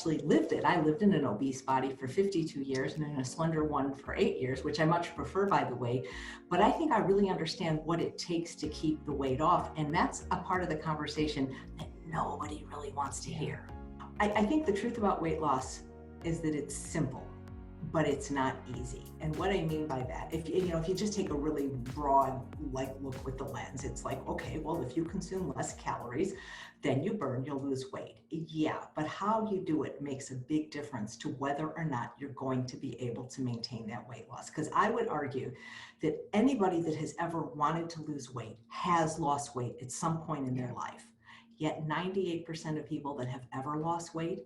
actually lived it. I lived in an obese body for 52 years and in a slender one for 8 years, which I much prefer, by the way. But I think I really understand what it takes to keep the weight off. And that's a part of the conversation that nobody really wants to hear. I think the truth about weight loss is that it's simple, but it's not easy. And what I mean by that, if you just take a really broad look with the lens, it's like, okay, well, if you consume less calories, then you'll lose weight. Yeah, but how you do it makes a big difference to whether or not you're going to be able to maintain that weight loss. Because I would argue that anybody that has ever wanted to lose weight has lost weight at some point in their life. Yet 98% of people that have ever lost weight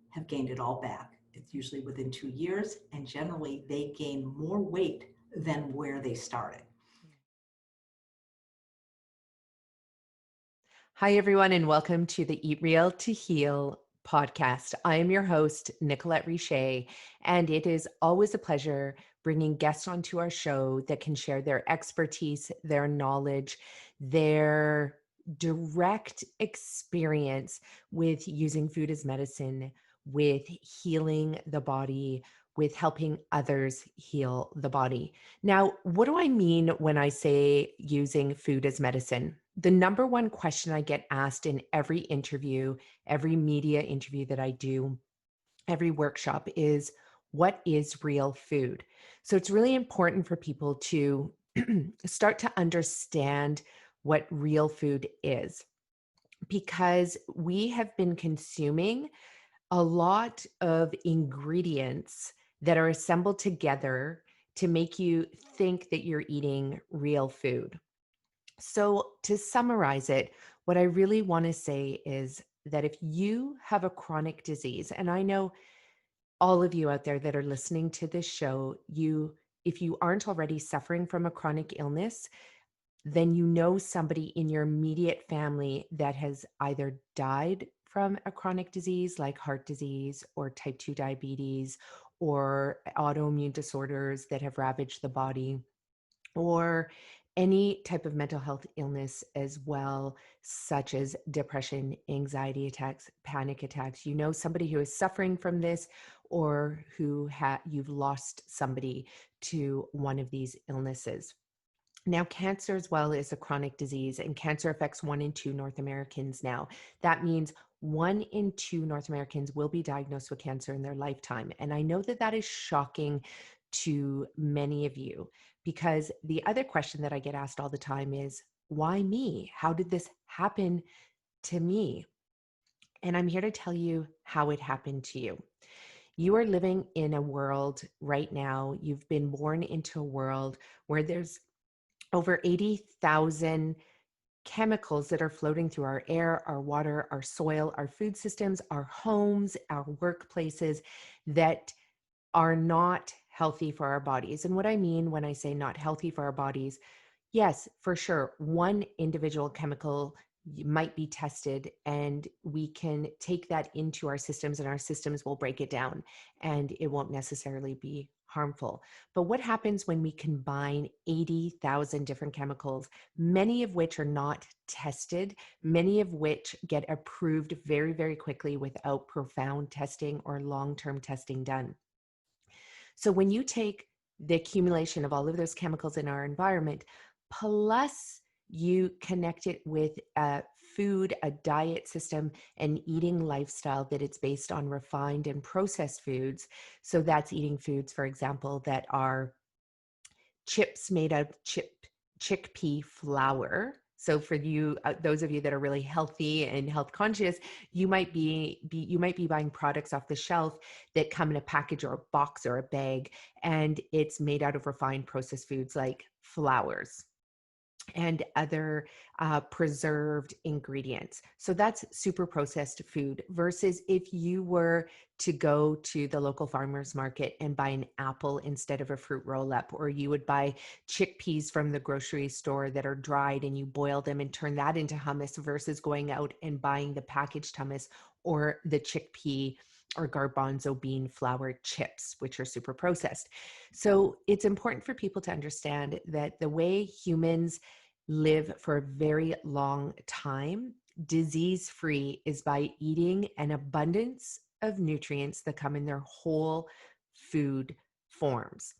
have gained it all back. It's usually within 2 years, and generally they gain more weight than where they started. Hi, everyone, and welcome to the Eat Real to Heal podcast. I am your host, Nicolette Richet, and it is always a pleasure bringing guests onto our show that can share their expertise, their knowledge, their direct experience with using food as medicine, with healing the body, with helping others heal the body. Now, what do I mean when I say using food as medicine? The number one question I get asked in every interview, every media interview that I do, every workshop is, what is real food? So it's really important for people to start to understand what real food is, because we have been consuming a lot of ingredients that are assembled together to make you think that you're eating real food. So, to summarize it, what I really want to say is that if you have a chronic disease, and I know all of you out there that are listening to this show, if you aren't already suffering from a chronic illness, then you know somebody in your immediate family that has either died from a chronic disease like heart disease or type 2 diabetes or autoimmune disorders that have ravaged the body, or any type of mental health illness as well, such as depression, anxiety attacks, panic attacks. You know somebody who is suffering from this, or you've lost somebody to one of these illnesses. Now, cancer as well is a chronic disease, and cancer affects 1 in 2 North Americans now. That means 1 in 2 North Americans will be diagnosed with cancer in their lifetime. And I know that that is shocking to many of you, because the other question that I get asked all the time is, why me? How did this happen to me? And I'm here to tell you how it happened to you. You are living in a world right now. You've been born into a world where there's over 80,000 chemicals that are floating through our air, our water, our soil, our food systems, our homes, our workplaces that are not healthy for our bodies. And what I mean when I say not healthy for our bodies, yes, for sure, one individual chemical might be tested and we can take that into our systems and our systems will break it down and it won't necessarily be harmful. But what happens when we combine 80,000 different chemicals, many of which are not tested, many of which get approved very, very quickly without profound testing or long-term testing done? So when you take the accumulation of all of those chemicals in our environment, plus you connect it with a food, a diet system, an eating lifestyle that it's based on refined and processed foods. So that's eating foods, for example, that are chips made out of chickpea flour. So for you, those of you that are really healthy and health conscious, you might be buying products off the shelf that come in a package or a box or a bag, and it's made out of refined processed foods like flours and other preserved ingredients. So that's super processed food, versus if you were to go to the local farmer's market and buy an apple instead of a fruit roll-up, or you would buy chickpeas from the grocery store that are dried and you boil them and turn that into hummus, versus going out and buying the packaged hummus or the chickpea or garbanzo bean flour chips, which are super processed. So it's important for people to understand that the way humans live for a very long time, disease-free, is by eating an abundance of nutrients that come in their whole food forms.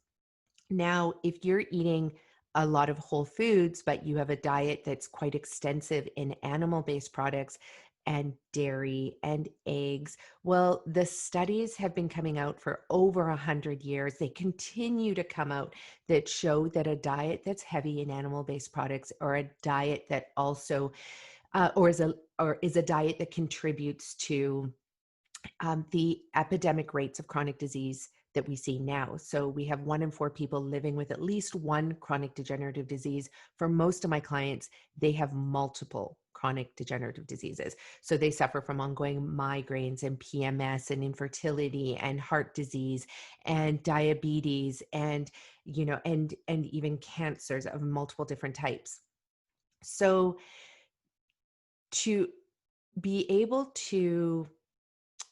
Now, if you're eating a lot of whole foods, but you have a diet that's quite extensive in animal-based products and dairy and eggs, well, the studies have been coming out for over 100 years. They continue to come out that show that a diet that's heavy in animal-based products, or a diet that also, or is a diet that contributes to the epidemic rates of chronic disease that we see now. So we have 1 in 4 people living with at least one chronic degenerative disease. For most of my clients, they have multiple chronic degenerative diseases. So they suffer from ongoing migraines and PMS and infertility and heart disease and diabetes and, and even cancers of multiple different types. So to be able to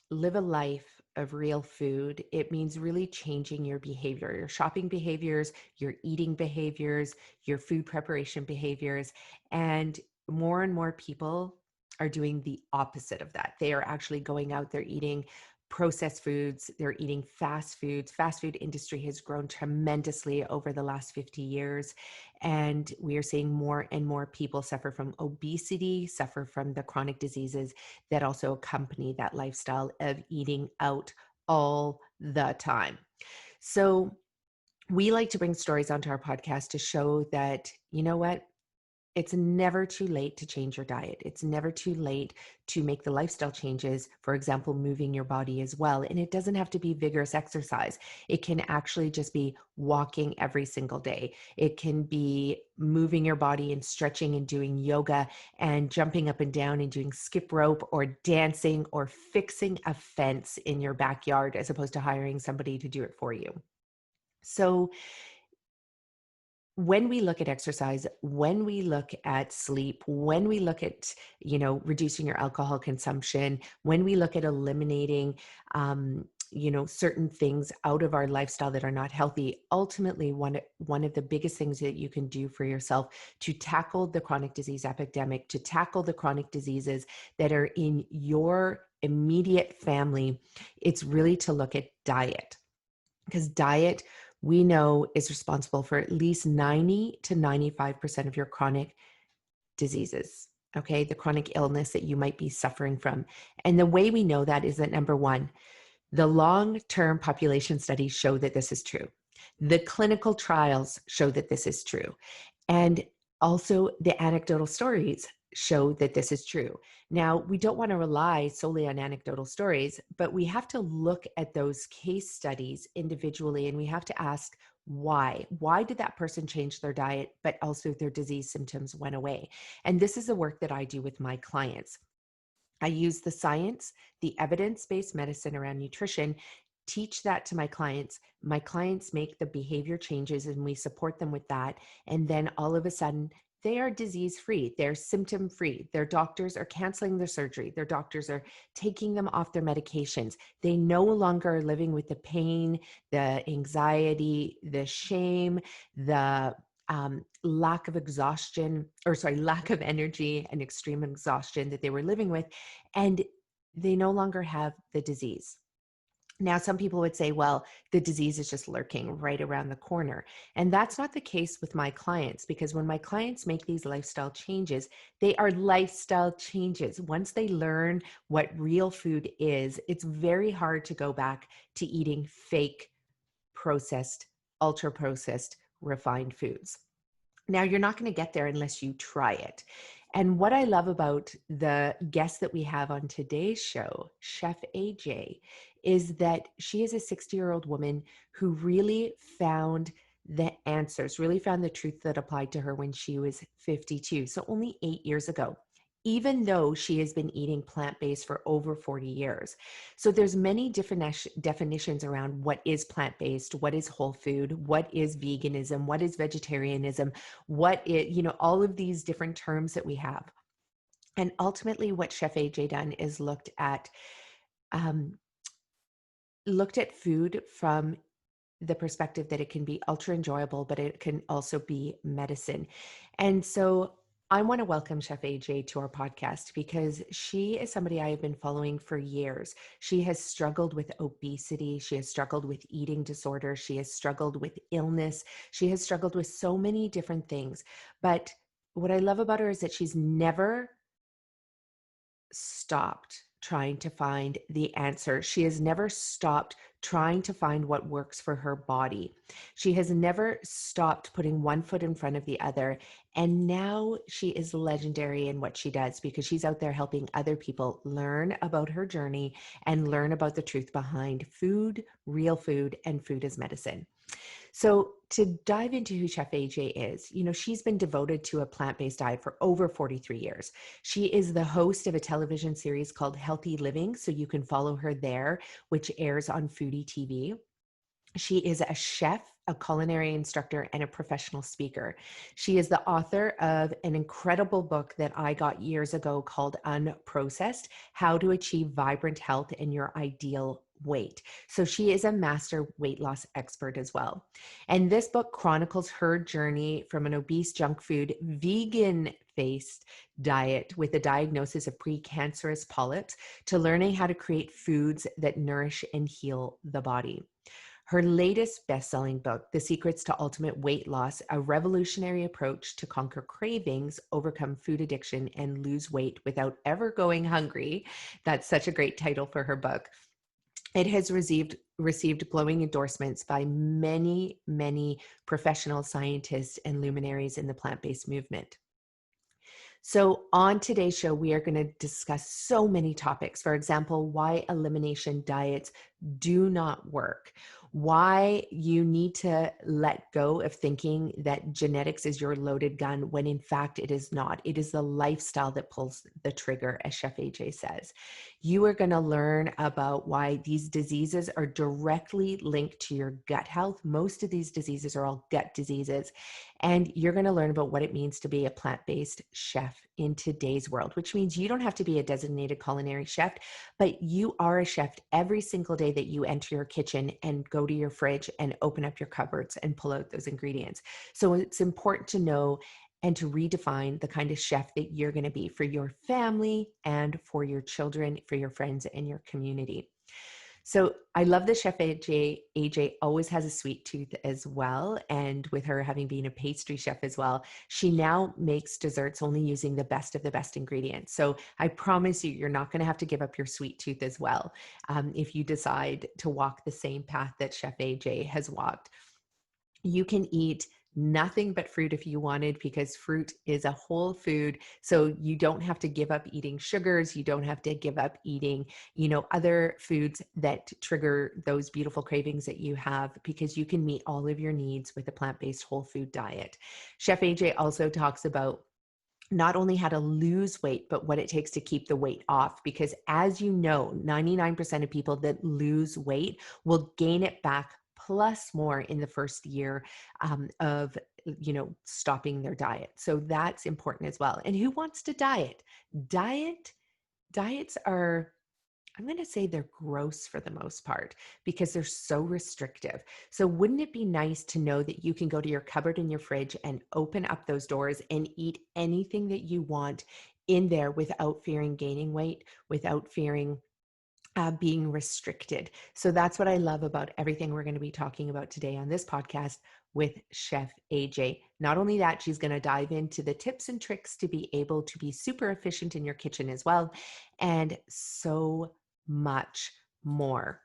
live a life of real food, it means really changing your behavior, your shopping behaviors, your eating behaviors, your food preparation behaviors. And more people are doing the opposite of that. They are actually going out, they're eating processed foods, they're eating fast foods. Fast food industry has grown tremendously over the last 50 years. And we are seeing more and more people suffer from obesity, suffer from the chronic diseases that also accompany that lifestyle of eating out all the time. So we like to bring stories onto our podcast to show that, you know what? It's never too late to change your diet. It's never too late to make the lifestyle changes, for example, moving your body as well. And it doesn't have to be vigorous exercise. It can actually just be walking every single day. It can be moving your body and stretching and doing yoga and jumping up and down and doing skip rope or dancing or fixing a fence in your backyard as opposed to hiring somebody to do it for you. So when we look at exercise, when we look at sleep, when we look at, reducing your alcohol consumption, when we look at eliminating, certain things out of our lifestyle that are not healthy, ultimately one of the biggest things that you can do for yourself to tackle the chronic disease epidemic, to tackle the chronic diseases that are in your immediate family, it's really to look at diet. Because diet, we know, is responsible for at least 90 to 95% of your chronic diseases, okay? The chronic illness that you might be suffering from. And the way we know that is that, number one, the long-term population studies show that this is true. The clinical trials show that this is true. And also the anecdotal stories show that this is true. Now, we don't want to rely solely on anecdotal stories, but we have to look at those case studies individually, and we have to ask why. Why did that person change their diet, but also their disease symptoms went away? And this is the work that I do with my clients. I use the science, the evidence-based medicine around nutrition, teach that to my clients. My clients make the behavior changes and we support them with that. And then all of a sudden, they are disease-free, they're symptom-free. Their doctors are canceling their surgery. Their doctors are taking them off their medications. They no longer are living with the pain, the anxiety, the shame, the lack of lack of energy and extreme exhaustion that they were living with. And they no longer have the disease. Now, some people would say, well, the disease is just lurking right around the corner. And that's not the case with my clients, because when my clients make these lifestyle changes, they are lifestyle changes. Once they learn what real food is, it's very hard to go back to eating fake, processed, ultra processed, refined foods. Now, you're not going to get there unless you try it. And what I love about the guest that we have on today's show, Chef AJ, is that she is a 60-year-old woman who really found the answers, really found the truth that applied to her when she was 52. So only 8 years ago, even though she has been eating plant-based for over 40 years. So there's many different definitions around what is plant-based, what is whole food, what is veganism, what is vegetarianism, all of these different terms that we have. And ultimately what Chef AJ done is looked at food from the perspective that it can be ultra enjoyable, but it can also be medicine. And so I want to welcome Chef AJ to our podcast because she is somebody I have been following for years. She has struggled with obesity. She has struggled with eating disorder. She has struggled with illness. She has struggled with so many different things. But what I love about her is that she's never stopped trying to find the answer. She has never stopped trying to find what works for her body. She has never stopped putting one foot in front of the other. And now she is legendary in what she does because she's out there helping other people learn about her journey and learn about the truth behind food, real food, and food as medicine. So to dive into who Chef AJ is, she's been devoted to a plant-based diet for over 43 years. She is the host of a television series called Healthy Living, so you can follow her there, which airs on Foody TV. She is a chef, a culinary instructor, and a professional speaker. She is the author of an incredible book that I got years ago called Unprocessed: How to Achieve Vibrant Health in Your Ideal Weight. So she is a master weight loss expert as well. And this book chronicles her journey from an obese junk food, vegan based diet with a diagnosis of pre-cancerous polyps to learning how to create foods that nourish and heal the body. Her latest best-selling book, The Secrets to Ultimate Weight Loss, a revolutionary approach to conquer cravings, overcome food addiction, and lose weight without ever going hungry. That's such a great title for her book. It has received glowing endorsements by many, many professional scientists and luminaries in the plant-based movement. So on today's show, we are going to discuss so many topics. For example, why elimination diets do not work, why you need to let go of thinking that genetics is your loaded gun when in fact it is not. It is the lifestyle that pulls the trigger, as Chef AJ says. You are going to learn about why these diseases are directly linked to your gut health. Most of these diseases are all gut diseases. And you're going to learn about what it means to be a plant-based chef in today's world, which means you don't have to be a designated culinary chef, but you are a chef every single day that you enter your kitchen and go to your fridge and open up your cupboards and pull out those ingredients. So it's important to know and to redefine the kind of chef that you're going to be for your family and for your children, for your friends and your community. So I love that Chef AJ always has a sweet tooth as well. And with her having been a pastry chef as well, she now makes desserts only using the best of the best ingredients. So I promise you, you're not going to have to give up your sweet tooth as well if you decide to walk the same path that Chef AJ has walked. You can eat nothing but fruit if you wanted, because fruit is a whole food. So you don't have to give up eating sugars. You don't have to give up eating, other foods that trigger those beautiful cravings that you have, because you can meet all of your needs with a plant-based whole food diet. Chef AJ also talks about not only how to lose weight, but what it takes to keep the weight off. Because as you know, 99% of people that lose weight will gain it back plus more in the first year of stopping their diet. So that's important as well. And who wants to diet? Diets are, I'm going to say, they're gross for the most part because they're so restrictive. So wouldn't it be nice to know that you can go to your cupboard and your fridge and open up those doors and eat anything that you want in there without fearing gaining weight, without fearing being restricted? So that's what I love about everything we're going to be talking about today on this podcast with Chef AJ. Not only that, she's going to dive into the tips and tricks to be able to be super efficient in your kitchen as well, and so much more.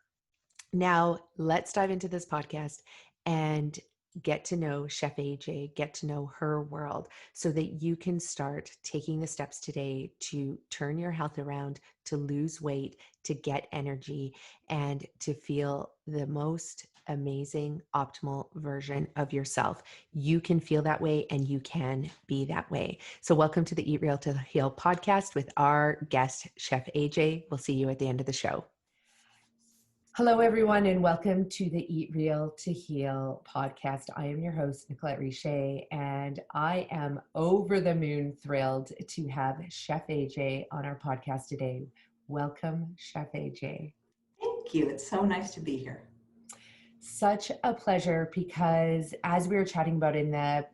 Now, let's dive into this podcast and get to know Chef AJ, get to know her world so that you can start taking the steps today to turn your health around, to lose weight, to get energy, and to feel the most amazing, optimal version of yourself. You can feel that way and you can be that way. So welcome to the Eat Real to Heal podcast with our guest, Chef AJ. We'll see you at the end of the show. Hello, everyone, and welcome to the Eat Real to Heal podcast. I am your host, Nicolette Richet, and I am over the moon thrilled to have Chef AJ on our podcast today. Welcome, Chef AJ. Thank you. It's so nice to be here. Such a pleasure, because as we were chatting about in the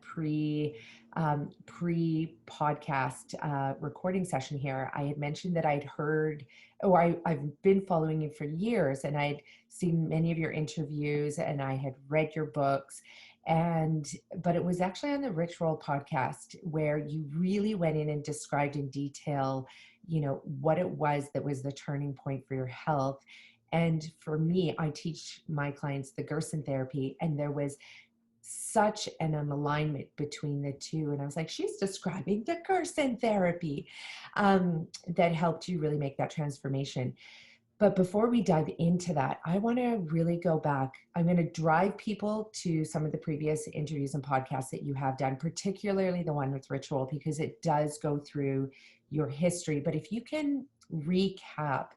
pre-podcast recording session here, I had mentioned that I'd heard, or I've been following you for years, and I'd seen many of your interviews, and I had read your books. But it was actually on the Rich Roll podcast where you really went in and described in detail, what it was that was the turning point for your health. And for me, I teach my clients the Gerson therapy, and there was such an alignment between the two. And I was like, she's describing the Gerson therapy that helped you really make that transformation. But before we dive into that, I want to really go back. I'm going to drive people to some of the previous interviews and podcasts that you have done, particularly the one with Rich Roll, because it does go through your history. But if you can recap,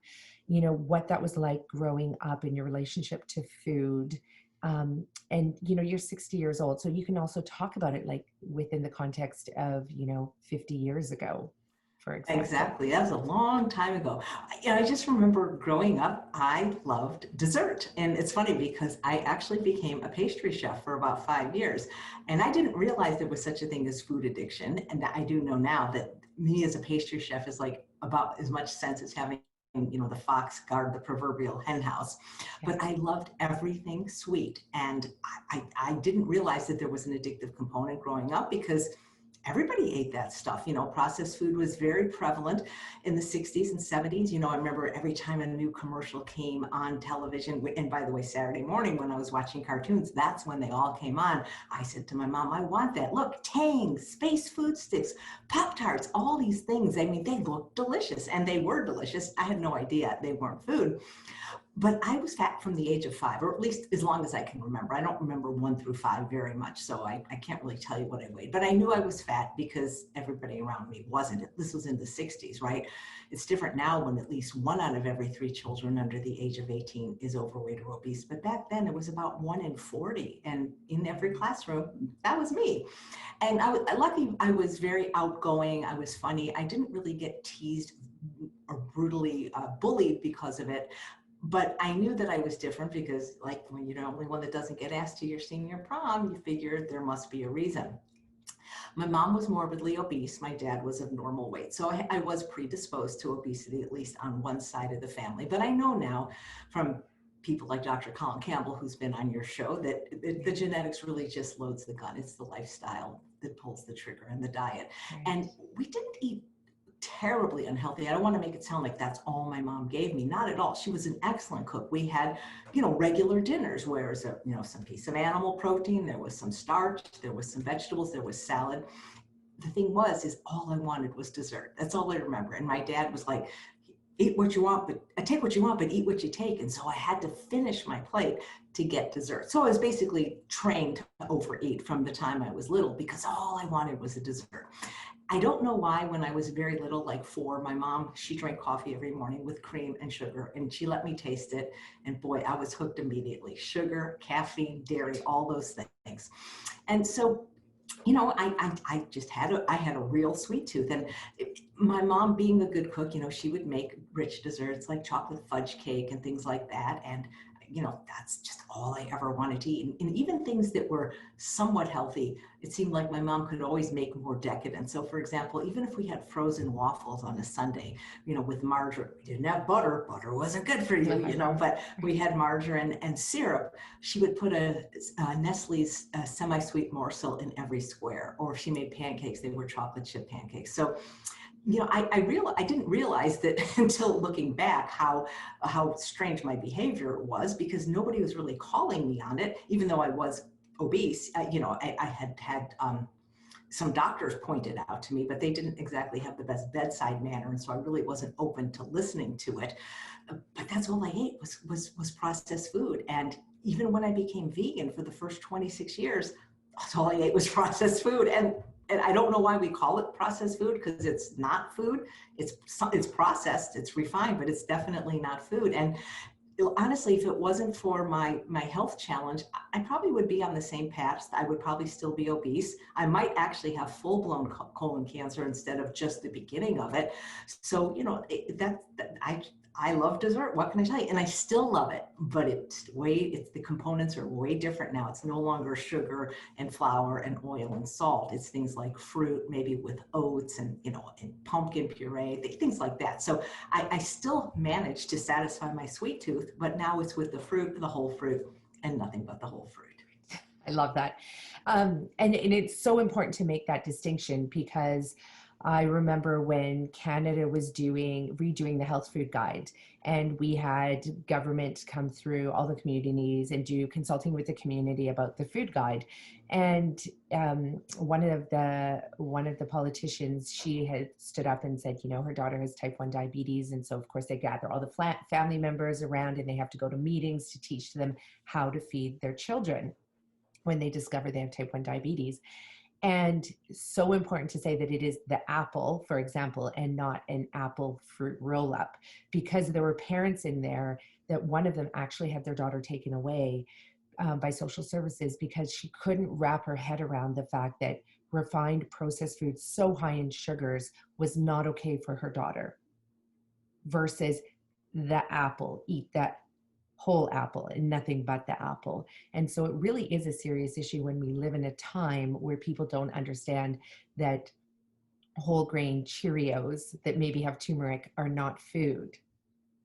what that was like growing up in your relationship to food. And you're 60 years old, so you can also talk about it like within the context of 50 years ago, for example. Exactly. That was a long time ago. I just remember growing up, I loved dessert. And it's funny because I actually became a pastry chef for about 5 years. And I didn't realize there was such a thing as food addiction. And I do know now that me as a pastry chef is like about as much sense as having the fox guard the proverbial hen house. But I loved everything sweet. And I didn't realize that there was an addictive component growing up because everybody ate that stuff. Processed food was very prevalent in the 60s and 70s. I remember every time a new commercial came on television, and by the way, Saturday morning when I was watching cartoons, that's when they all came on. I said to my mom, I want that. Look, Tang, Space Food Sticks, Pop-Tarts, all these things. I mean, they looked delicious, and they were delicious. I had no idea they weren't food. But I was fat from the age of 5, or at least as long as I can remember. I don't remember 1 through 5 very much, so I can't really tell you what I weighed. But I knew I was fat because everybody around me wasn't. This was in the 60s, right? It's different now when at least 1 out of every 3 children under the age of 18 is overweight or obese. But back then it was about 1 in 40. And in every classroom, that was me. And I was very outgoing. I was funny. I didn't really get teased or brutally bullied because of it. But I knew that I was different because, like, when you're the only one that doesn't get asked to your senior prom, you figure there must be a reason. My mom was morbidly obese. My dad was of normal weight. So I was predisposed to obesity, at least on one side of the family. But I know now from people like Dr. Colin Campbell, who's been on your show, that the genetics really just loads the gun. It's the lifestyle that pulls the trigger and the diet. Right. And we didn't eat terribly unhealthy. I don't want to make it sound like that's all my mom gave me. Not at all. She was an excellent cook. We had, regular dinners where was some piece of animal protein, there was some starch, there was some vegetables, there was salad. The thing is all I wanted was dessert. That's all I remember. And my dad was like, eat what you want, but take what you want, but eat what you take. And so I had to finish my plate to get dessert. So I was basically trained to overeat from the time I was little because all I wanted was a dessert. I don't know why when I was very little, like 4, my mom, she drank coffee every morning with cream and sugar, and she let me taste it. And boy, I was hooked immediately. Sugar, caffeine, dairy, all those things. And so, I just had a real sweet tooth. And my mom, being a good cook, she would make rich desserts like chocolate fudge cake and things like that. And that's just all I ever wanted to eat. And even things that were somewhat healthy, it seemed like my mom could always make more decadent. So for example, even if we had frozen waffles on a Sunday, with margarine, we didn't have butter. Butter wasn't good for you, but we had margarine and syrup. She would put a Nestle's semi-sweet morsel in every square, or if she made pancakes, they were chocolate chip pancakes. So I didn't realize that until looking back how strange my behavior was, because nobody was really calling me on it, even though I was obese. I had some doctors pointed out to me, but they didn't exactly have the best bedside manner, and so I really wasn't open to listening to it. But that's all I ate was processed food. And even when I became vegan for the first 26 years, that's all I ate was processed food. And I don't know why we call it processed food, because it's not food. It's processed, it's refined, but it's definitely not food. And honestly, if it wasn't for my health challenge, I probably would be on the same path. I would probably still be obese. I might actually have full-blown colon cancer instead of just the beginning of it. So, I love dessert. What can I tell you? And I still love it, but the components are way different now. It's no longer sugar and flour and oil and salt. It's things like fruit, maybe with oats and, and pumpkin puree, things like that. So I still manage to satisfy my sweet tooth, but now it's with the whole fruit and nothing but the whole fruit. I love that. And it's so important to make that distinction, because I remember when Canada was redoing the health food guide, and we had government come through all the communities and do consulting with the community about the food guide. And one of the politicians, she had stood up and said, her daughter has type 1 diabetes. And so of course they gather all the family members around, and they have to go to meetings to teach them how to feed their children when they discover they have type 1 diabetes. And so important to say that it is the apple, for example, and not an apple fruit roll up, because there were parents in there that one of them actually had their daughter taken away by social services because she couldn't wrap her head around the fact that refined processed foods so high in sugars was not okay for her daughter, versus the apple, eat that whole apple and nothing but the apple. And so it really is a serious issue when we live in a time where people don't understand that whole grain Cheerios that maybe have turmeric are not food,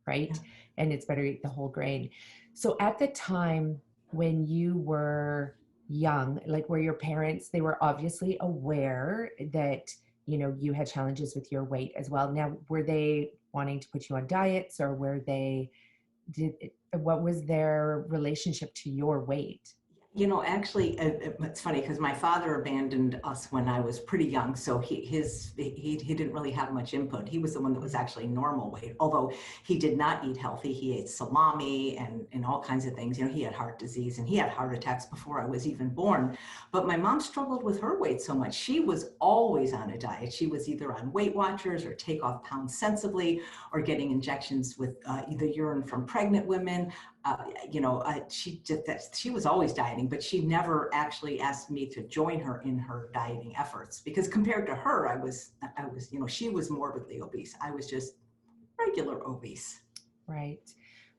right? Yeah. And it's better to eat the whole grain. So at the time when you were young, like, were your parents, they were obviously aware that, you had challenges with your weight as well. Now, were they wanting to put you on diets, or what was their relationship to your weight? Actually, it's funny because my father abandoned us when I was pretty young, so he didn't really have much input. He was the one that was actually normal weight, although he did not eat healthy. He ate salami and all kinds of things. He had heart disease and he had heart attacks before I was even born. But my mom struggled with her weight so much. She was always on a diet. She was either on Weight Watchers or Take Off Pounds Sensibly, or getting injections with either urine from pregnant women. She did that. She was always dieting, but she never actually asked me to join her in her dieting efforts, because compared to her, I was, she was morbidly obese. I was just regular obese. Right.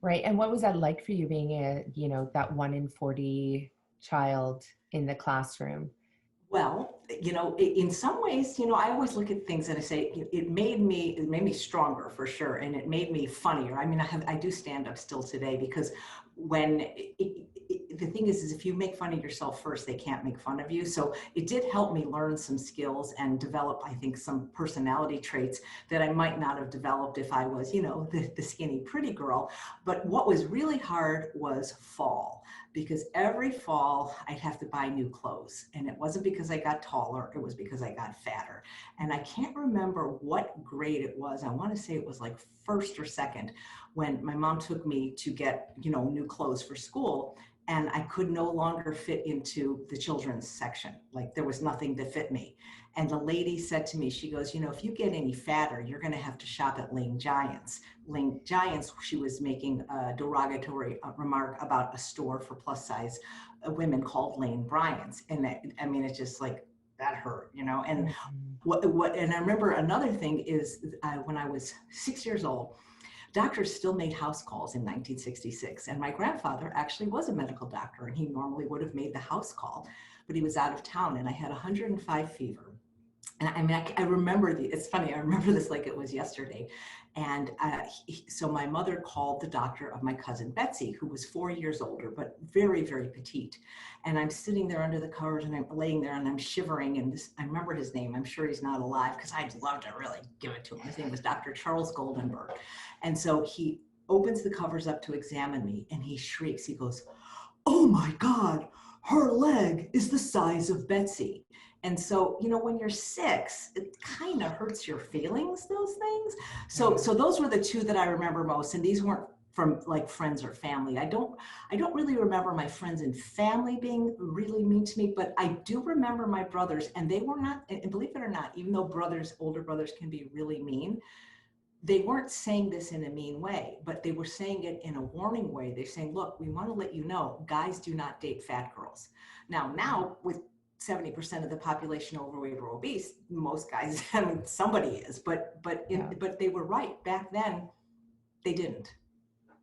Right. And what was that like for you, being that 1 in 40 child in the classroom? Well, in some ways, I always look at things and I say it made me stronger for sure, and it made me funnier. I mean, I do stand up still today, because when the thing is if you make fun of yourself first, they can't make fun of you. So it did help me learn some skills and develop, I think, some personality traits that I might not have developed if I was, the skinny pretty girl. But what was really hard was fall, because every fall I'd have to buy new clothes. And it wasn't because I got taller, it was because I got fatter. And I can't remember what grade it was. I want to say it was like first or second, when my mom took me to get, new clothes for school. And I could no longer fit into the children's section. Like, there was nothing that fit me. And the lady said to me, she goes, if you get any fatter, you're going to have to shop at Lane Giants. Lane Giants, she was making a derogatory remark about a store for plus size women called Lane Bryant's. And it's just like, that hurt, and and I remember another thing is when I was 6 years old, doctors still made house calls in 1966. And my grandfather actually was a medical doctor, and he normally would have made the house call, but he was out of town, and I had 105 fever. And I remember it's funny, I remember this like it was yesterday. And so my mother called the doctor of my cousin Betsy, who was 4 years older, but very, very petite. And I'm sitting there under the covers, and I'm laying there and I'm shivering. And I remember his name. I'm sure he's not alive, because I'd love to really give it to him. His name was Dr. Charles Goldenberg. And so he opens the covers up to examine me, and he shrieks. He goes, "Oh my God, her leg is the size of Betsy." And so, when you're 6, it kind of hurts your feelings, those things. So those were the two that I remember most. And these weren't from like friends or family. I don't really remember my friends and family being really mean to me, but I do remember my brothers, and they were not, and believe it or not, even though older brothers can be really mean, they weren't saying this in a mean way, but they were saying it in a warning way. They're saying, look, we want to let you know, guys do not date fat girls. Now with 70% of the population overweight or obese, most guys, somebody is, but they were right. Back then, they didn't.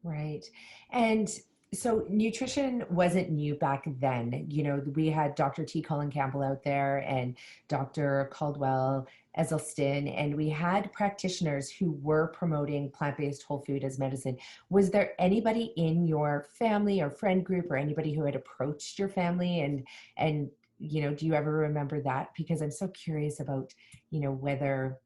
Right. And so nutrition wasn't new back then. You know, we had Dr. T. Colin Campbell out there and Dr. Caldwell Esselstyn, and we had practitioners who were promoting plant-based whole food as medicine. Was there anybody in your family or friend group or anybody who had approached your family and you know, do you ever remember that? Because I'm so curious about, you know, whether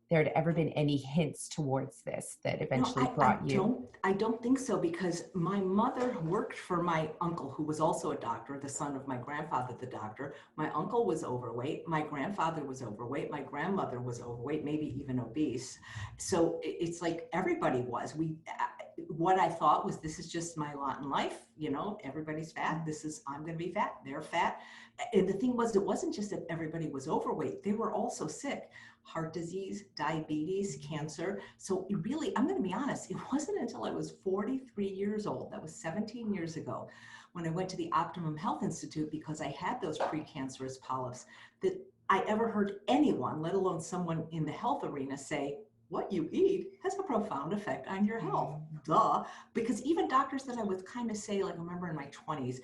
there had ever been any hints towards this that No, eventually brought you. I don't think so, because my mother worked for my uncle, who was also a doctor, the son of my grandfather, the doctor. My uncle was overweight. My grandfather was overweight. My grandmother was overweight, maybe even obese. So it's like everybody was. What I thought was, this is just my lot in life. You know, everybody's fat. I'm going to be fat. They're fat. And the thing was, it wasn't just that everybody was overweight. They were also sick. Heart disease, diabetes, cancer. So really, I'm going to be honest, it wasn't until I was 43 years old, that was 17 years ago, when I went to the Optimum Health Institute because I had those pre-cancerous polyps, that I ever heard anyone, let alone someone in the health arena, say, what you eat has a profound effect on your health. Duh. Because even doctors that I would kind of say, like, I remember in my 20s,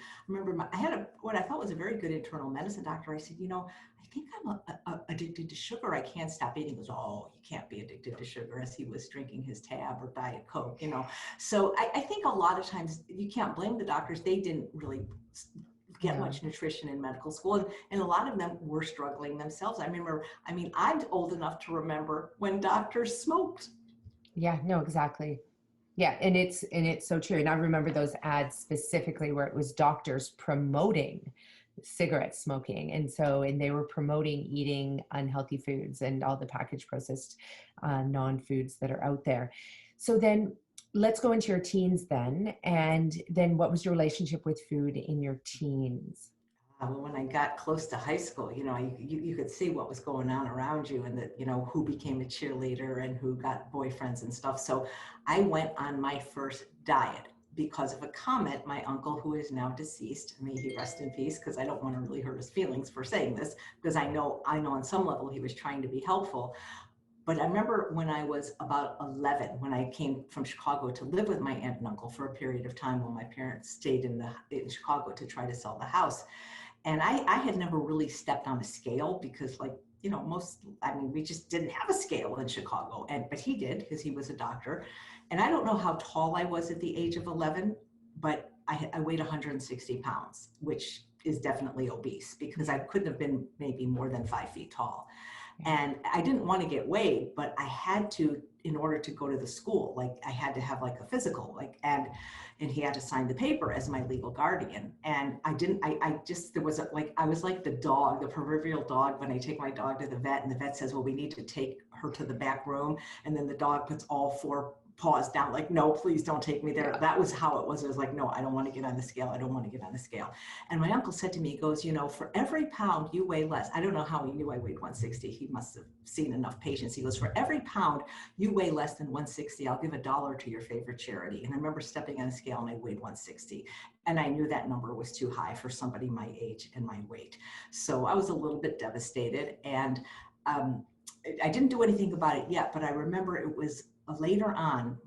I had what I thought was a very good internal medicine doctor. I said, you know, I think I'm addicted to sugar. I can't stop eating. He goes, oh, you can't be addicted to sugar, as he was drinking his Tab or Diet Coke, you know. So I think a lot of times you can't blame the doctors. They didn't really get much nutrition in medical school. And a lot of them were struggling themselves. I'm old enough to remember when doctors smoked. Yeah, no, exactly. Yeah, and it's so true. And I remember those ads specifically where it was doctors promoting cigarette smoking. And they were promoting eating unhealthy foods and all the packaged processed non-foods that are out there. So then let's go into your teens then. And then what was your relationship with food in your teens? When I got close to high school, you know, you could see what was going on around you, and that, you know, who became a cheerleader and who got boyfriends and stuff. So I went on my first diet because of a comment my uncle, who is now deceased, may he rest in peace, because I don't want to really hurt his feelings for saying this, because I know on some level he was trying to be helpful. But I remember when I was about 11, when I came from Chicago to live with my aunt and uncle for a period of time while my parents stayed in Chicago to try to sell the house. And I had never really stepped on a scale because, like, you know, we just didn't have a scale in Chicago. But he did, because he was a doctor. And I don't know how tall I was at the age of 11, but I weighed 160 pounds, which is definitely obese, because I couldn't have been maybe more than 5 feet tall. And I didn't want to get weighed, but I had to, in order to go to the school. Like, I had to have like a physical, like, and he had to sign the paper as my legal guardian. And I was like the dog, the proverbial dog, when I take my dog to the vet and the vet says, well, we need to take her to the back room. And then the dog puts all four paws down, like, no, please don't take me there. That was how it was. It was like, no, I don't want to get on the scale. I don't want to get on the scale. And my uncle said to me, he goes, you know, for every pound you weigh less, I don't know how he knew I weighed 160. He must have seen enough patients. He goes, for every pound you weigh less than 160, I'll give $1 to your favorite charity. And I remember stepping on a scale and I weighed 160. And I knew that number was too high for somebody my age and my weight. So I was a little bit devastated. And I didn't do anything about it yet, but I remember it was later on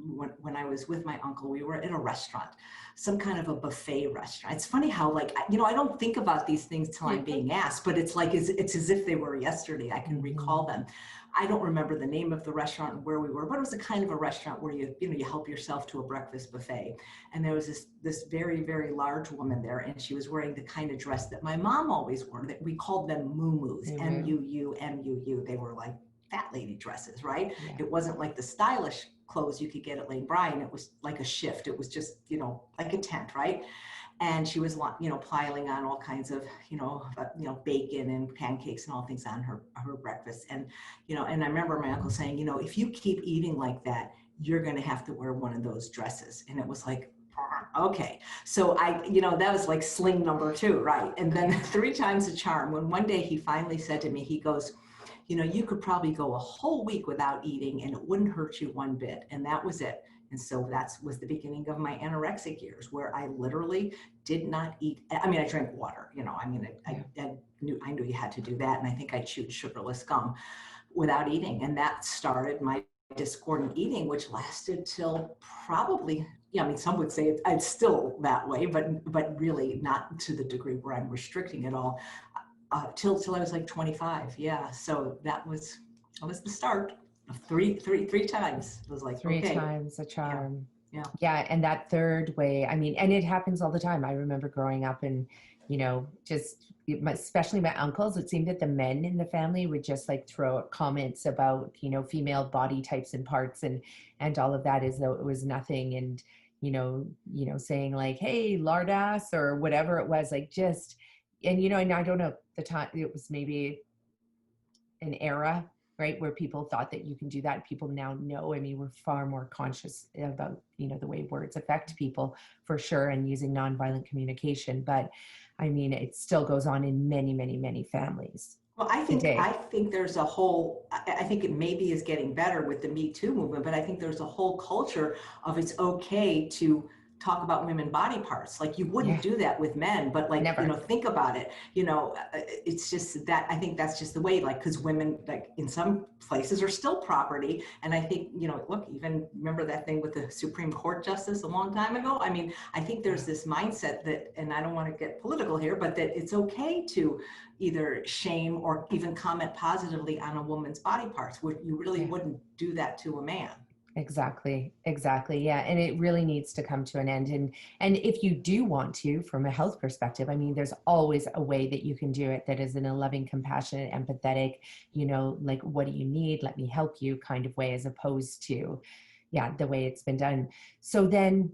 when I was with my uncle. We were at a restaurant, some kind of a buffet restaurant. It's funny how, like, you know, I don't think about these things till I'm being asked, but it's like, it's as if they were yesterday. I can recall them. I don't remember the name of the restaurant and where we were, but it was a kind of a restaurant where you help yourself to a breakfast buffet. And there was this very, very large woman there, and she was wearing the kind of dress that my mom always wore, that we called them moo-moos, M-U-U. They were like fat lady dresses, right? Yeah. It wasn't like the stylish clothes you could get at Lane Bryant. It was like a shift. It was just, you know, like a tent, right? And she was, you know, piling on all kinds of, bacon and pancakes and all things on her breakfast. And, you know, and I remember my uncle saying, you know, if you keep eating like that, you're going to have to wear one of those dresses. And it was like, okay. So that was like sling number 2, right? And then 3 times the charm. When one day he finally said to me, he goes, you know, you could probably go a whole week without eating and it wouldn't hurt you one bit. And that was it. And so that was the beginning of my anorexic years, where I literally did not eat. I mean, I drank water, you know, I mean, I knew you had to do that. And I think I chewed sugarless gum without eating. And that started my discordant eating, which lasted till probably, yeah, I mean, some would say it's still that way, but really not to the degree where I'm restricting it all, till I was like 25. Yeah. So that was the start of three times. It was like, Three okay, times a yeah, charm. yeah. Yeah. And that third way, I mean, and it happens all the time. I remember growing up and, just especially my uncles, it seemed that the men in the family would just like throw out comments about, female body types and parts and all of that as though it was nothing. And, saying like, hey, lard ass or whatever it was, like just, and I don't know the time, it was maybe an era, right, where people thought that you can do that. People now know. I mean, we're far more conscious about, the way words affect people for sure, and using nonviolent communication. But I mean, it still goes on in many, many, many families Well, I today. think there's a whole, I think it maybe is getting better with the Me Too movement, but I think there's a whole culture of it's okay to talk about women body parts. Like you wouldn't Yeah, do that with men, but like, never. think about it, it's just that, I think that's just the way, like, cause women like in some places are still property. And I think, look, even remember that thing with the Supreme Court justice a long time ago? I mean, I think there's this mindset that, and I don't want to get political here, but that it's okay to either shame or even comment positively on a woman's body parts, where you really Yeah. wouldn't do that to a man. Exactly. Exactly. Yeah. And it really needs to come to an end. And if you do want to, from a health perspective, I mean, there's always a way that you can do it that is in a loving, compassionate, empathetic, like, what do you need? Let me help you kind of way, as opposed to, yeah, the way it's been done. So then,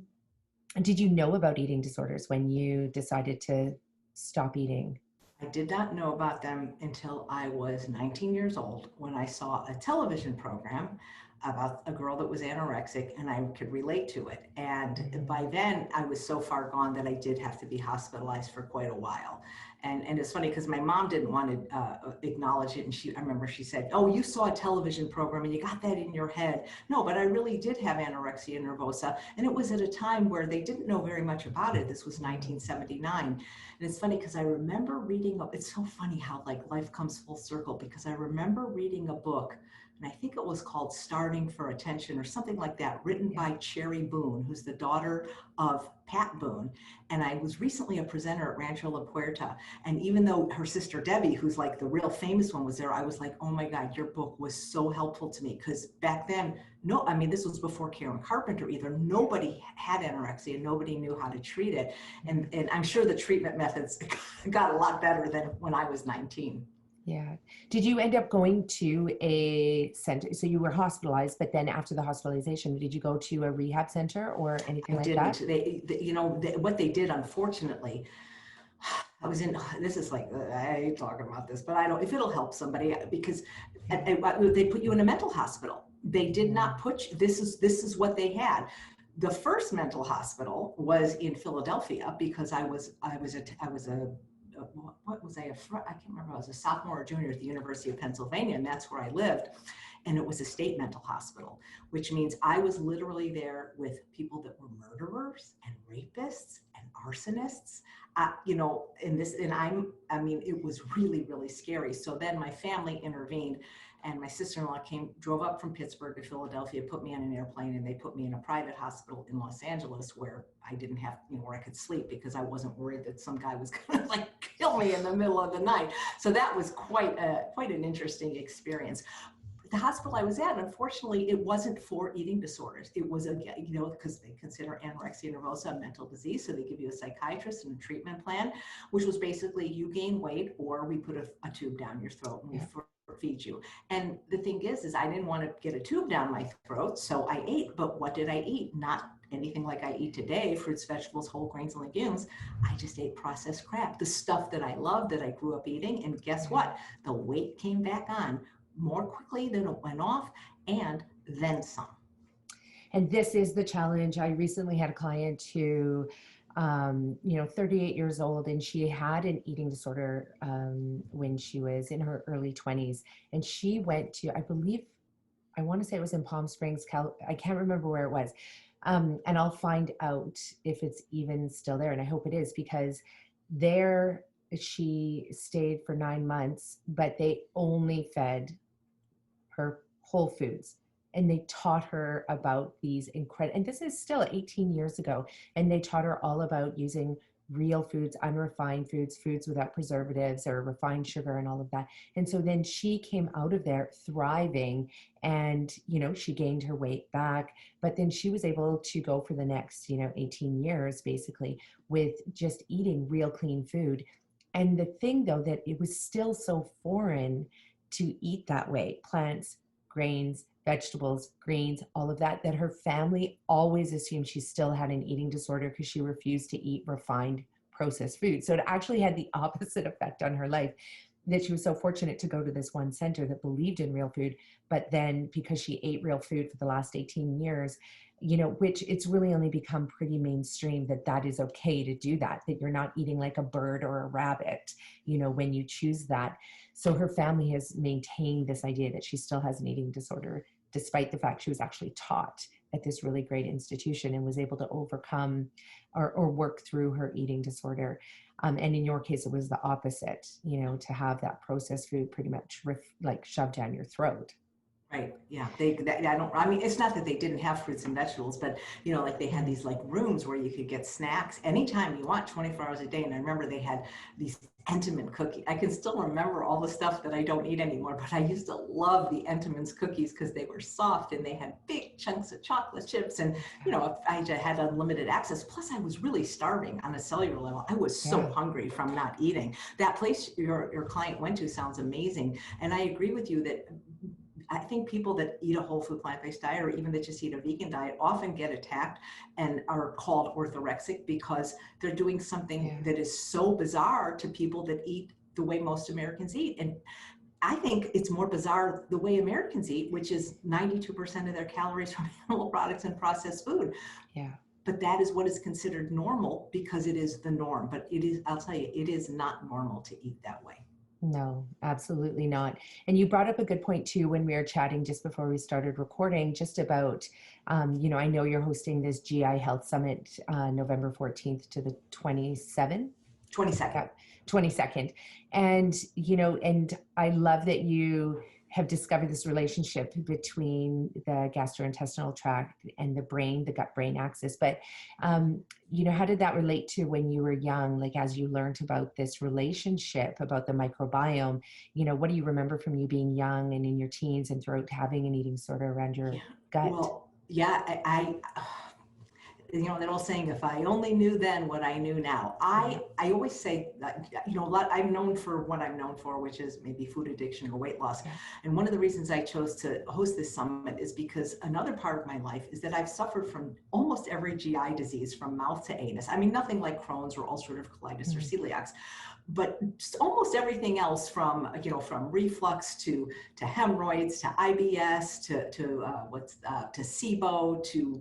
did you know about eating disorders when you decided to stop eating? I did not know about them until I was 19 years old, when I saw a television program about a girl that was anorexic, and I could relate to it. And by Mhm. then I was so far gone that I did have to be hospitalized for quite a while. And it's funny because my mom didn't want to acknowledge it. And I remember she said, "Oh, you saw a television program and you got that in your head." No, but I really did have anorexia nervosa. And it was at a time where they didn't know very much about it. This was Mm. 1979. And it's funny because I remember reading, it's so funny how like life comes full circle, because I remember reading a book, and I think it was called Starving for Attention or something like that, written Yeah. by Cherry Boone, who's the daughter of Pat Boone. And I was recently a presenter at Rancho La Puerta. And even though her sister Debbie, who's like the real famous one, was there, I was like, oh my God, your book was so helpful to me. Because back then, no, I mean, this was before Karen Carpenter either. Nobody had anorexia, nobody knew how to treat it. And I'm sure the treatment methods got a lot better than when I was 19. Yeah. Did you end up going to a center? So you were hospitalized, but then after the hospitalization, did you go to a rehab center or anything I like didn't. that? What they did, unfortunately, I was in, this is like, I hate talking about this, but I don't, if it'll help somebody, because Yeah. they put you in a mental hospital. They did Mm. not put you, this is what they had. The first mental hospital was in Philadelphia, because what was I can't remember. I was a sophomore or junior at the University of Pennsylvania, and that's where I lived. And it was a state mental hospital, which means I was literally there with people that were murderers and rapists and arsonists. I mean, it was really, really scary. So then my family intervened, and my sister-in-law drove up from Pittsburgh to Philadelphia, put me on an airplane, and they put me in a private hospital in Los Angeles, where I didn't have, where I could sleep, because I wasn't worried that some guy was going to like kill me in the middle of the night. So that was quite an interesting experience. The hospital I was at, unfortunately, it wasn't for eating disorders. It was, because they consider anorexia nervosa a mental disease. So they give you a psychiatrist and a treatment plan, which was basically you gain weight or we put a tube down your throat and we Yeah. feed you. And the thing is I didn't want to get a tube down my throat. So I ate, but what did I eat? Not anything like I eat today, fruits, vegetables, whole grains, and legumes. I just ate processed crap, the stuff that I love, that I grew up eating. And guess what? The weight came back on more quickly than it went off, and then some. And this is the challenge. I recently had a client who, 38 years old, and she had an eating disorder when she was in her early 20s. And she went to, I want to say it was in Palm Springs, I can't remember where it was. And I'll find out if it's even still there. And I hope it is, because there she stayed for 9 months, but they only fed her whole foods. and they taught her about these incredible, and this is still 18 years ago, and they taught her all about using real foods, unrefined foods, foods without preservatives or refined sugar and all of that. And so then she came out of there thriving, and, she gained her weight back, but then she was able to go for the next, 18 years basically with just eating real clean food. And the thing though, that it was still so foreign to eat that way, plants, grains, vegetables, greens, all of that, that her family always assumed she still had an eating disorder because she refused to eat refined processed food. So it actually had the opposite effect on her life, that she was so fortunate to go to this one center that believed in real food. But then because she ate real food for the last 18 years, which it's really only become pretty mainstream that is okay to do that you're not eating like a bird or a rabbit, when you choose that. So her family has maintained this idea that she still has an eating disorder, despite the fact she was actually taught at this really great institution and was able to overcome or work through her eating disorder. And in your case, it was the opposite, to have that processed food pretty much shoved down your throat. Right. Yeah. It's not that they didn't have fruits and vegetables, but, like they had these like rooms where you could get snacks anytime you want, 24 hours a day. And I remember they had these Entenmann cookies. I can still remember all the stuff that I don't eat anymore, but I used to love the Entenmann's cookies because they were soft and they had big chunks of chocolate chips. And, I had unlimited access. Plus I was really starving on a cellular level. I was so hungry from not eating. That place your client went to sounds amazing. And I agree with you that I think people that eat a whole food plant-based diet, or even that just eat a vegan diet, often get attacked and are called orthorexic because they're doing something that is so bizarre to people that eat the way most Americans eat. And I think it's more bizarre the way Americans eat, which is 92% of their calories from animal products and processed food. Yeah. But that is what is considered normal because it is the norm. But I'll tell you, it is not normal to eat that way. No, absolutely not. And you brought up a good point too when we were chatting just before we started recording, just about, I know you're hosting this GI Health Summit, November 14th to the 27th. 22nd. 22nd. And, and I love that you have discovered this relationship between the gastrointestinal tract and the brain, the gut-brain axis. But, how did that relate to when you were young? Like, as you learned about this relationship, about the microbiome, what do you remember from you being young and in your teens and throughout having an eating disorder around your gut? Well, I that old saying, if I only knew then what I knew now. I always say that, I'm known for what I'm known for, which is maybe food addiction or weight loss. Yeah. And one of the reasons I chose to host this summit is because another part of my life is that I've suffered from almost every GI disease from mouth to anus. I mean, nothing like Crohn's or ulcerative colitis or celiac, but just almost everything else from reflux to hemorrhoids to IBS to SIBO to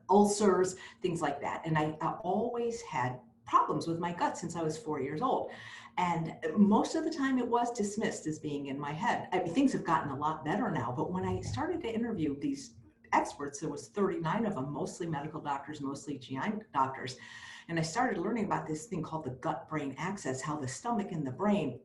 ulcers, things like that. And I always had problems with my gut since I was 4 years old. And most of the time it was dismissed as being in my head. I mean, things have gotten a lot better now, but when I started to interview these experts, there was 39 of them, mostly medical doctors, mostly GI doctors. And I started learning about this thing called the gut-brain axis, how the stomach and the brain,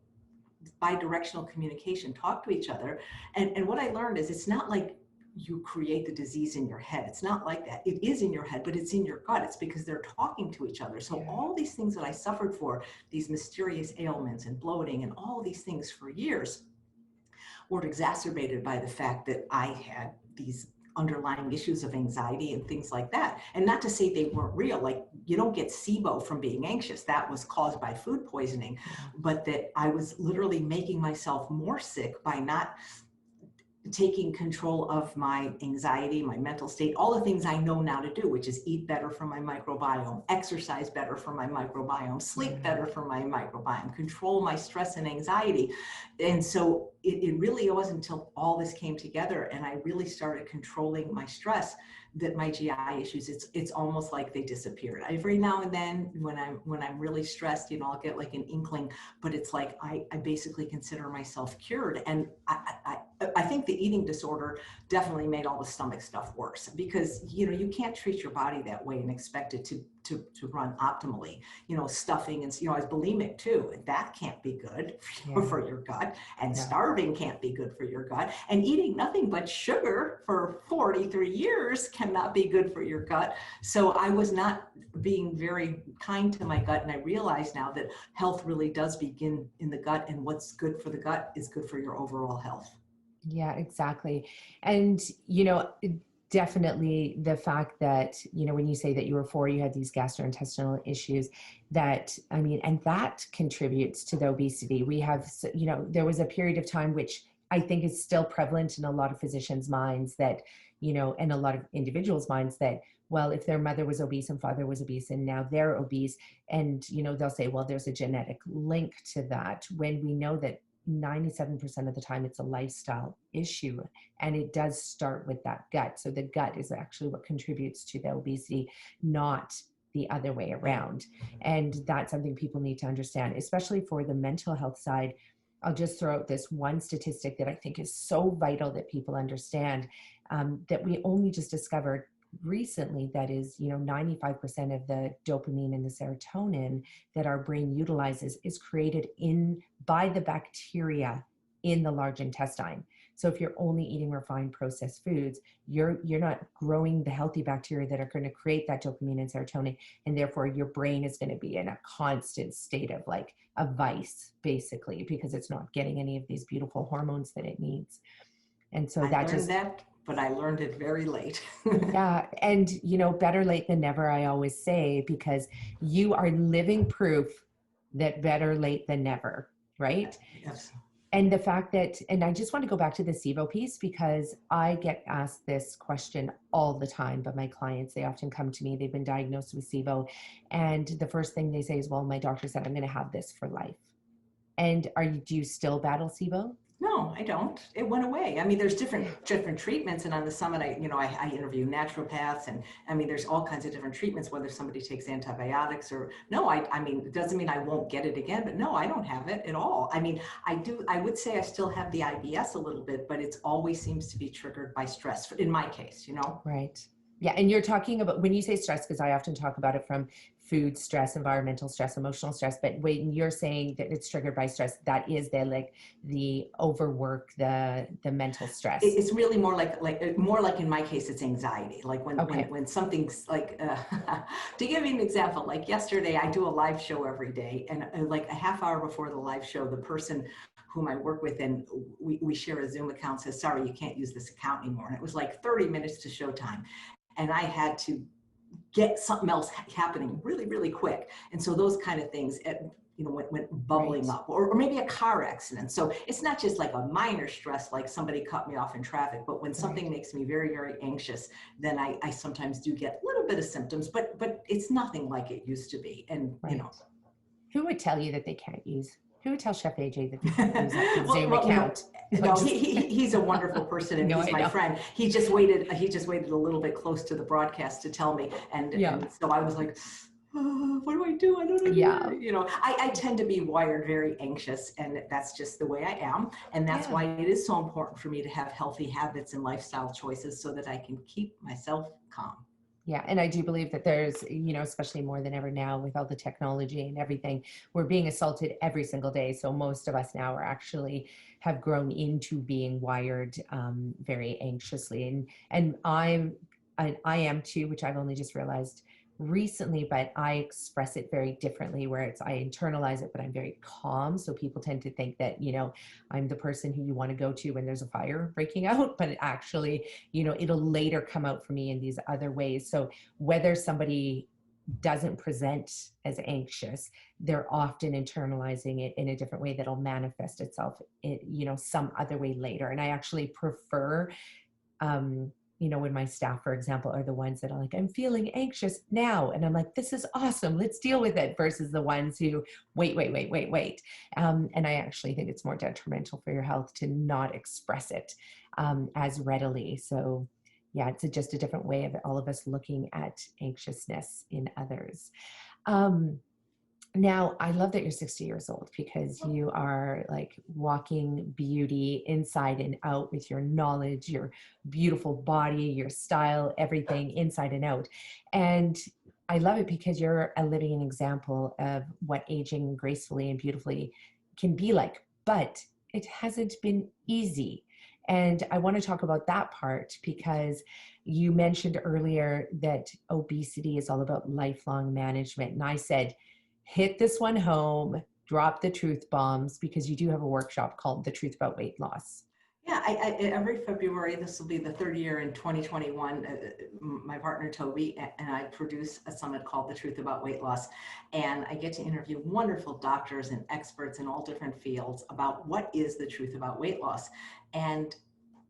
bidirectional communication, talk to each other. And what I learned is it's not like you create the disease in your head. It's not like that. It is in your head, but it's in your gut. It's because they're talking to each other. So all these things that I suffered for, these mysterious ailments and bloating and all these things for years, were exacerbated by the fact that I had these underlying issues of anxiety and things like that. And not to say they weren't real, like you don't get SIBO from being anxious. That was caused by food poisoning, but that I was literally making myself more sick by not taking control of my anxiety, my mental state, all the things I know now to do, which is eat better for my microbiome, exercise better for my microbiome, sleep better for my microbiome, control my stress and anxiety. And so it really wasn't until all this came together and I really started controlling my stress that my GI issues, it's almost like they disappeared. Every now and then when I'm really stressed, I'll get like an inkling, but it's like I basically consider myself cured. And I think the eating disorder definitely made all the stomach stuff worse because you can't treat your body that way and expect it to to run optimally. Stuffing and, I was bulimic too, and that can't be good for your gut, and starving can't be good for your gut, and eating nothing but sugar for 43 years cannot be good for your gut. So I was not being very kind to my gut, and I realize now that health really does begin in the gut, and what's good for the gut is good for your overall health. Yeah, exactly. And, definitely the fact that, when you say that you were 4, you had these gastrointestinal issues and that contributes to the obesity. We have, there was a period of time, which I think is still prevalent in a lot of physicians' minds that, and a lot of individuals' minds that, well, if their mother was obese and father was obese and now they're obese, and, they'll say, well, there's a genetic link to that, when we know that 97% of the time it's a lifestyle issue, and it does start with that gut. So the gut is actually what contributes to the obesity, not the other way around. And that's something people need to understand, especially for the mental health side. I'll just throw out this one statistic that I think is so vital that people understand, that we only just discovered recently, that is, 95% of the dopamine and the serotonin that our brain utilizes is created by the bacteria in the large intestine. So if you're only eating refined processed foods, you're not growing the healthy bacteria that are going to create that dopamine and serotonin, and therefore your brain is going to be in a constant state of like a vice, basically, because it's not getting any of these beautiful hormones that it needs. And so but I learned it very late. Yeah. And, better late than never, I always say, because you are living proof that better late than never, right? Yes. And the fact that, and I just want to go back to the SIBO piece, because I get asked this question all the time by my clients. They often come to me, they've been diagnosed with SIBO, and the first thing they say is, well, my doctor said I'm going to have this for life. And do you still battle SIBO? No, I don't. It went away. I mean, there's different treatments, and on the summit, I interview naturopaths, and I mean, there's all kinds of different treatments. Whether somebody takes antibiotics or no, I mean, it doesn't mean I won't get it again. But no, I don't have it at all. I mean, I do. I would say I still have the IBS a little bit, but it's always seems to be triggered by stress. In my case, Right. Yeah. And you're talking about, when you say stress, because I often talk about it from food stress, environmental stress, emotional stress, but when you're saying that it's triggered by stress, that is the overwork, the mental stress. It's really more like in my case, it's anxiety. Like when something's like, to give you an example, like yesterday, I do a live show every day, and like a half hour before the live show, the person whom I work with, and we share a Zoom account, says, sorry, you can't use this account anymore. And it was like 30 minutes to showtime. And I had to get something else happening really, really quick. And so those kind of things, went bubbling up, or maybe a car accident. So it's not just like a minor stress, like somebody cut me off in traffic, but when something makes me very, very anxious, then I sometimes do get a little bit of symptoms, but it's nothing like it used to be. And, Who would tell you that they can't use? Who would tell Chef AJ that they can't use that Zoom account? No, he's a wonderful person, and he's my friend. He just waited a little bit close to the broadcast to tell me, and so I was like, what do I do? I don't know. Yeah. I tend to be wired very anxious, and that's just the way I am, and that's why it is so important for me to have healthy habits and lifestyle choices so that I can keep myself calm. Yeah. And I do believe that there's, especially more than ever now with all the technology and everything, we're being assaulted every single day. So most of us now are actually have grown into being wired very anxiously. And I am too, which I've only just realized recently, but I express it very differently, where I internalize it, but I'm very calm. So people tend to think that, I'm the person who you want to go to when there's a fire breaking out, but actually, it'll later come out for me in these other ways. So whether somebody doesn't present as anxious, they're often internalizing it in a different way that'll manifest itself in, some other way later. And I actually prefer, when my staff, for example, are the ones that are like, I'm feeling anxious now. And I'm like, this is awesome. Let's deal with it, versus the ones who wait. And I actually think it's more detrimental for your health to not express it as readily. So yeah, it's just a different way of all of us looking at anxiousness in others. Now, I love that you're 60 years old, because you are like walking beauty inside and out with your knowledge, your beautiful body, your style, everything inside and out. And I love it because you're a living example of what aging gracefully and beautifully can be like, but it hasn't been easy. And I want to talk about that part because you mentioned earlier that obesity is all about lifelong management. And I said, hit this one home, drop the truth bombs, because you do have a workshop called The Truth About Weight Loss. Yeah, every February, this will be the third year in 2021, my partner Toby and I produce a summit called The Truth About Weight Loss. And I get to interview wonderful doctors and experts in all different fields about what is the truth about weight loss. And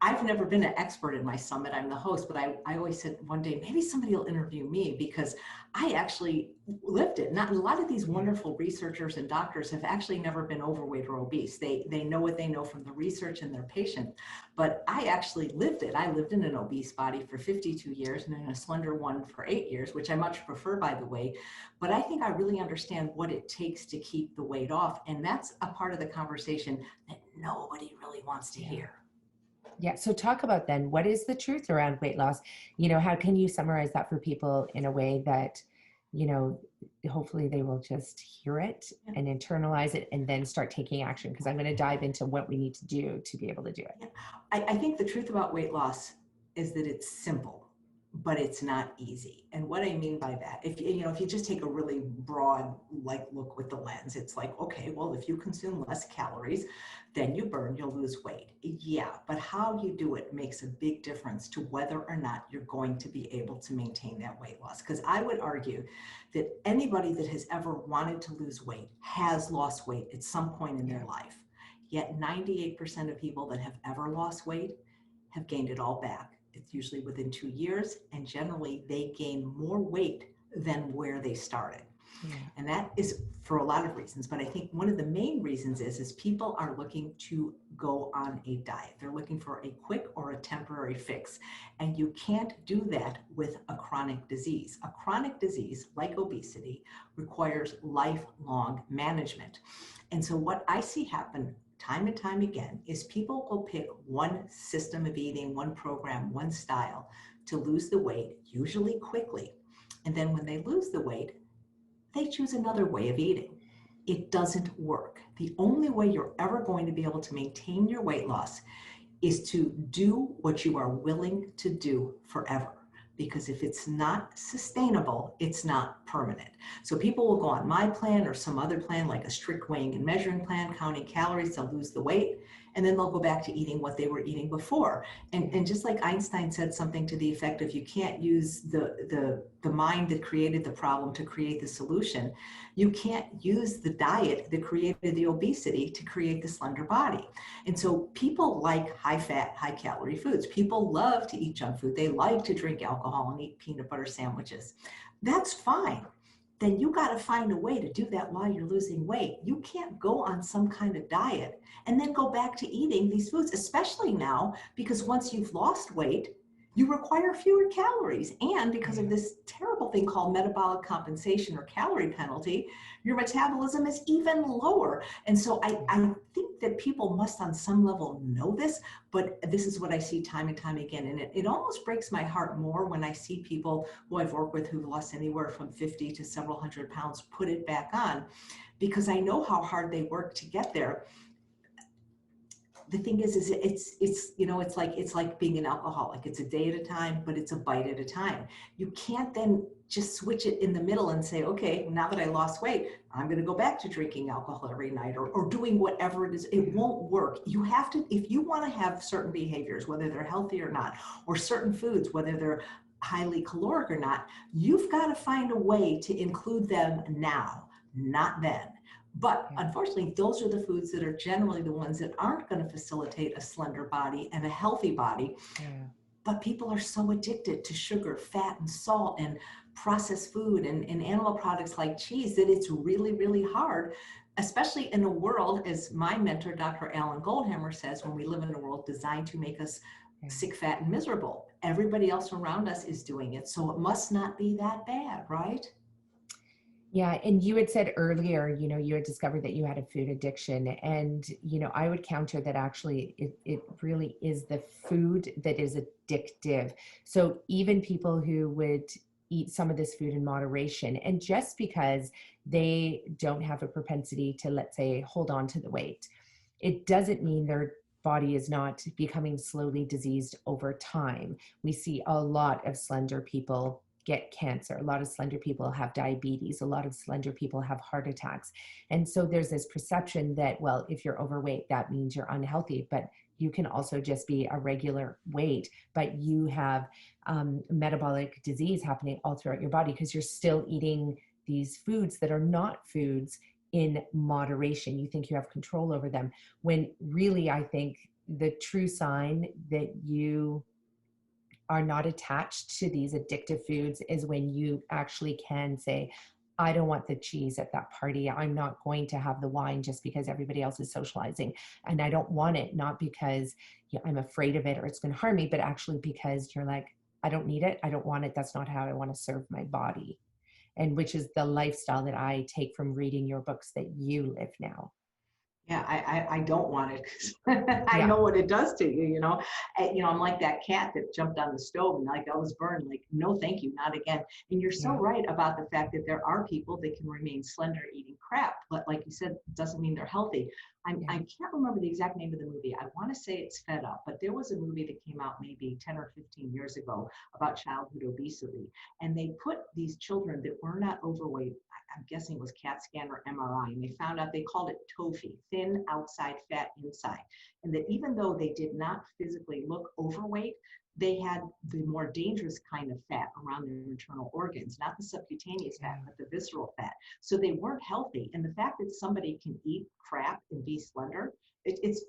I've never been an expert in my summit. I'm the host, but I always said one day, maybe somebody will interview me because I actually lived it. Not a lot of these wonderful researchers and doctors have actually never been overweight or obese. They know what they know from the research and their patient, but I actually lived it. I lived in an obese body for 52 years and in a slender one for 8 years, which I much prefer, by the way. But I think I really understand what it takes to keep the weight off. And that's a part of the conversation that nobody really wants to hear. Yeah. So talk about then, what is the truth around weight loss? How can you summarize that for people in a way that, hopefully they will just hear it and internalize it and then start taking action? Because I'm going to dive into what we need to do to be able to do it. Yeah. I think the truth about weight loss is that it's simple, but it's not easy. And what I mean by that, if you just take a really broad look with the lens, it's like, okay, well, if you consume less calories, then you'll lose weight. Yeah, but how you do it makes a big difference to whether or not you're going to be able to maintain that weight loss. Because I would argue that anybody that has ever wanted to lose weight has lost weight at some point in their life. Yet 98% of people that have ever lost weight have gained it all back. It's usually within 2 years, and generally they gain more weight than where they started. Yeah. And that is for a lot of reasons, but I think one of the main reasons is people are looking to go on a diet. They're looking for a quick or a temporary fix, and you can't do that with a chronic disease. A chronic disease like obesity requires lifelong management. And so what I see happen time and time again is people will pick one system of eating, one program, one style to lose the weight, usually quickly. And then when they lose the weight, they choose another way of eating. It doesn't work. The only way you're ever going to be able to maintain your weight loss is to do what you are willing to do forever. Because if it's not sustainable, it's not permanent. So people will go on my plan or some other plan, like a strict weighing and measuring plan, counting calories, they'll lose the weight, and then they'll go back to eating what they were eating before. And just like Einstein said something to the effect of, you can't use the mind that created the problem to create the solution. You can't use the diet that created the obesity to create the slender body. And so people like high fat, high calorie foods. People love to eat junk food. They like to drink alcohol and eat peanut butter sandwiches. That's fine. Then you got to find a way to do that while you're losing weight. You can't go on some kind of diet and then go back to eating these foods, especially now, because once you've lost weight, you require fewer calories. And because of this terrible thing called metabolic compensation or calorie penalty, your metabolism is even lower. And so I think that people must on some level know this, but this is what I see time and time again. And it almost breaks my heart more when I see people who I've worked with who've lost anywhere from 50 to several hundred pounds put it back on, because I know how hard they work to get there. The thing is it's like being an alcoholic. It's a day at a time, but it's a bite at a time. You can't then just switch it in the middle and say, okay, now that I lost weight, I'm going to go back to drinking alcohol every night or doing whatever it is. It won't work. You have to, if you want to have certain behaviors, whether they're healthy or not, or certain foods, whether they're highly caloric or not, you've got to find a way to include them now, not then. But unfortunately, those are the foods that are generally the ones that aren't going to facilitate a slender body and a healthy body. Yeah. But people are so addicted to sugar, fat, and salt, and processed food and animal products like cheese that it's really, really hard, especially in a world, as my mentor, Dr. Alan Goldhammer, says, when we live in a world designed to make us sick, fat, and miserable. Everybody else around us is doing it. So it must not be that bad, right? Yeah. And you had said earlier, you had discovered that you had a food addiction. And, I would counter that actually it really is the food that is addictive. So even people who would eat some of this food in moderation. And just because they don't have a propensity to, let's say, hold on to the weight, it doesn't mean their body is not becoming slowly diseased over time. We see a lot of slender people get cancer. A lot of slender people have diabetes. A lot of slender people have heart attacks. And so there's this perception that, well, if you're overweight, that means you're unhealthy. But you can also just be a regular weight, but you have metabolic disease happening all throughout your body because you're still eating these foods that are not foods in moderation. You think you have control over them, when really I think the true sign that you are not attached to these addictive foods is when you actually can say, I don't want the cheese at that party. I'm not going to have the wine just because everybody else is socializing. And I don't want it, not because I'm afraid of it or it's going to harm me, but actually because you're like, I don't need it. I don't want it. That's not how I want to serve my body. And which is the lifestyle that I take from reading your books that you live now. Yeah, I don't want it because I Yeah. know what it does to you, I'm like that cat that jumped on the stove and like I was burned, like, no, thank you, not again. And you're so Yeah. right about the fact that there are people that can remain slender eating crap, but like you said, it doesn't mean they're healthy. I can't remember the exact name of the movie. I want to say it's Fed Up, but there was a movie that came out maybe 10 or 15 years ago about childhood obesity. And they put these children that were not overweight, I'm guessing it was CAT scan or MRI, and they found out, they called it TOFI, thin outside, fat inside. And that even though they did not physically look overweight, they had the more dangerous kind of fat around their internal organs, not the subcutaneous fat, but the visceral fat. So they weren't healthy. And the fact that somebody can eat crap and be slender,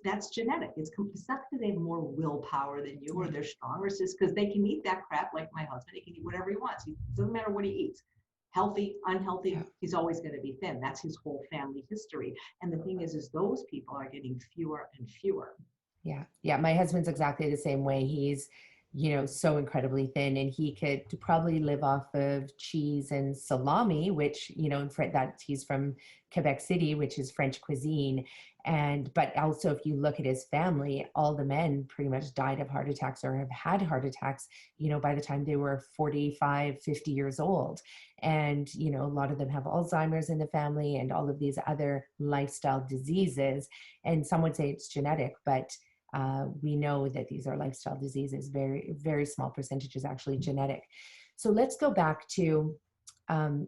that's genetic. It's not because they have more willpower than you or they're stronger. It's just because they can eat that crap, like my husband. He can eat whatever he wants. It doesn't matter what he eats. Healthy, unhealthy, he's always going to be thin. That's his whole family history. And the thing is those people are getting fewer and fewer. Yeah. Yeah. My husband's exactly the same way. He's, so incredibly thin, and he could probably live off of cheese and salami, which, that he's from Quebec City, which is French cuisine. But also if you look at his family, all the men pretty much died of heart attacks or have had heart attacks, by the time they were 45, 50 years old. And, a lot of them have Alzheimer's in the family and all of these other lifestyle diseases. And some would say it's genetic, but we know that these are lifestyle diseases. Very, very small percentage is actually genetic. So let's go back to,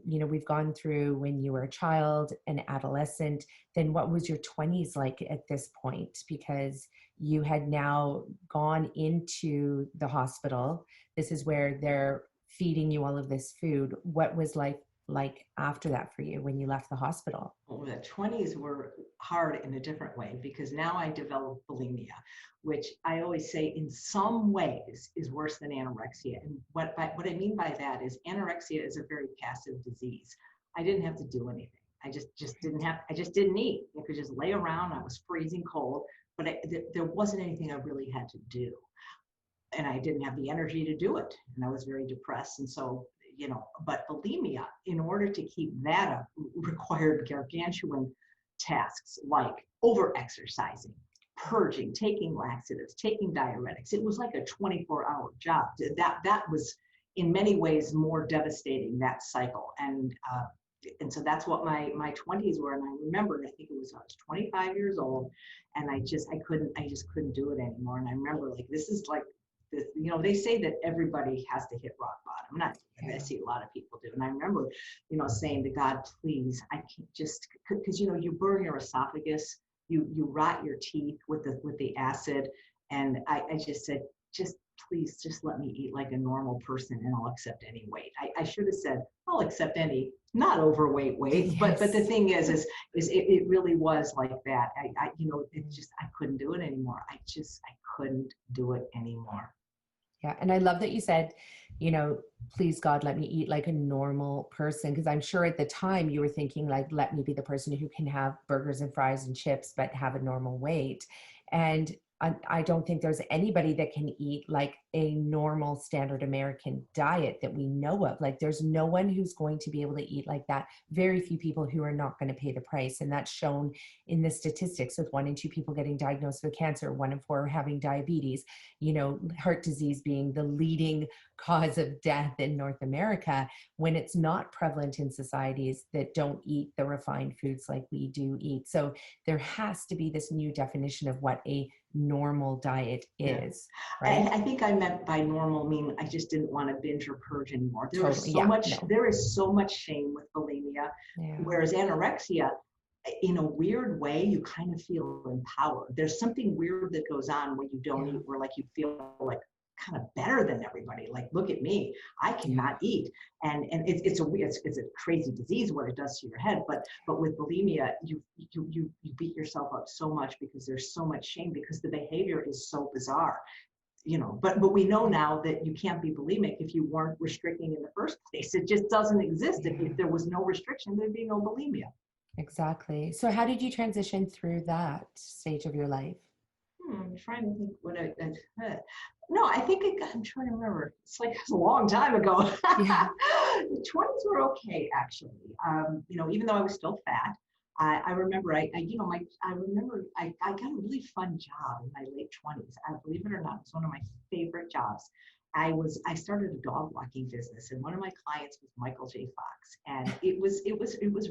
we've gone through when you were a child, an adolescent, then what was your 20s like at this point? Because you had now gone into the hospital. This is where they're feeding you all of this food. What was life like after that for you when you left the hospital? Well, the 20s were hard in a different way because now I developed bulimia, which I always say in some ways is worse than anorexia. And what I mean by that is anorexia is a very passive disease. I didn't have to do anything. I just didn't eat. I could just lay around. I was freezing cold, but there wasn't anything I really had to do. And I didn't have the energy to do it. And I was very depressed. And so, but bulimia, in order to keep that up, required gargantuan tasks like over-exercising, purging, taking laxatives, taking diuretics. It was like a 24-hour job. That was in many ways more devastating, that cycle. And so that's what my 20s were. And I remember, I think I was 25 years old, and I just couldn't do it anymore. And I remember, like, this is like, they say that everybody has to hit rock bottom. Not, I see a lot of people do. And I remember, saying to God, please, I can't just, because, you burn your esophagus, you rot your teeth with the acid. And I just said, please, just let me eat like a normal person and I'll accept any weight. I should have said, I'll accept any not overweight weight. Yes. But the thing is it really was like that. I couldn't do it anymore. I couldn't do it anymore. Yeah. And I love that you said, please God, let me eat like a normal person. Because I'm sure at the time you were thinking like, let me be the person who can have burgers and fries and chips, but have a normal weight. And I don't think there's anybody that can eat like a normal standard American diet that we know of. Like there's no one who's going to be able to eat like that. Very few people who are not going to pay the price. And that's shown in the statistics with 1 in 2 people getting diagnosed with cancer, 1 in 4 having diabetes, heart disease being the leading cause of death in North America, when it's not prevalent in societies that don't eat the refined foods like we do eat. So there has to be this new definition of what a normal diet is, right? I think I meant by normal mean I just didn't want to binge or purge anymore. There Totally. is so Yeah, much, no. there is so much shame with bulimia, Yeah. whereas anorexia, in a weird way, you kind of feel empowered. There's something weird that goes on when you don't eat, where like you feel like kind of better than everybody. Like, look at me, I cannot eat. And it's a crazy disease what it does to your head. But with bulimia, you beat yourself up so much because there's so much shame, because the behavior is so bizarre. But we know now that you can't be bulimic if you weren't restricting in the first place. It just doesn't exist. If there was no restriction, there'd be no bulimia. Exactly. So how did you transition through that stage of your life? I'm trying to think what no, I think I'm trying to remember. It's like a long time ago. Yeah. The 20s were okay, actually. Even though I was still fat, I remember I got a really fun job in my late 20s. Believe it or not, it's one of my favorite jobs. I started a dog walking business, and one of my clients was Michael J. Fox, and it was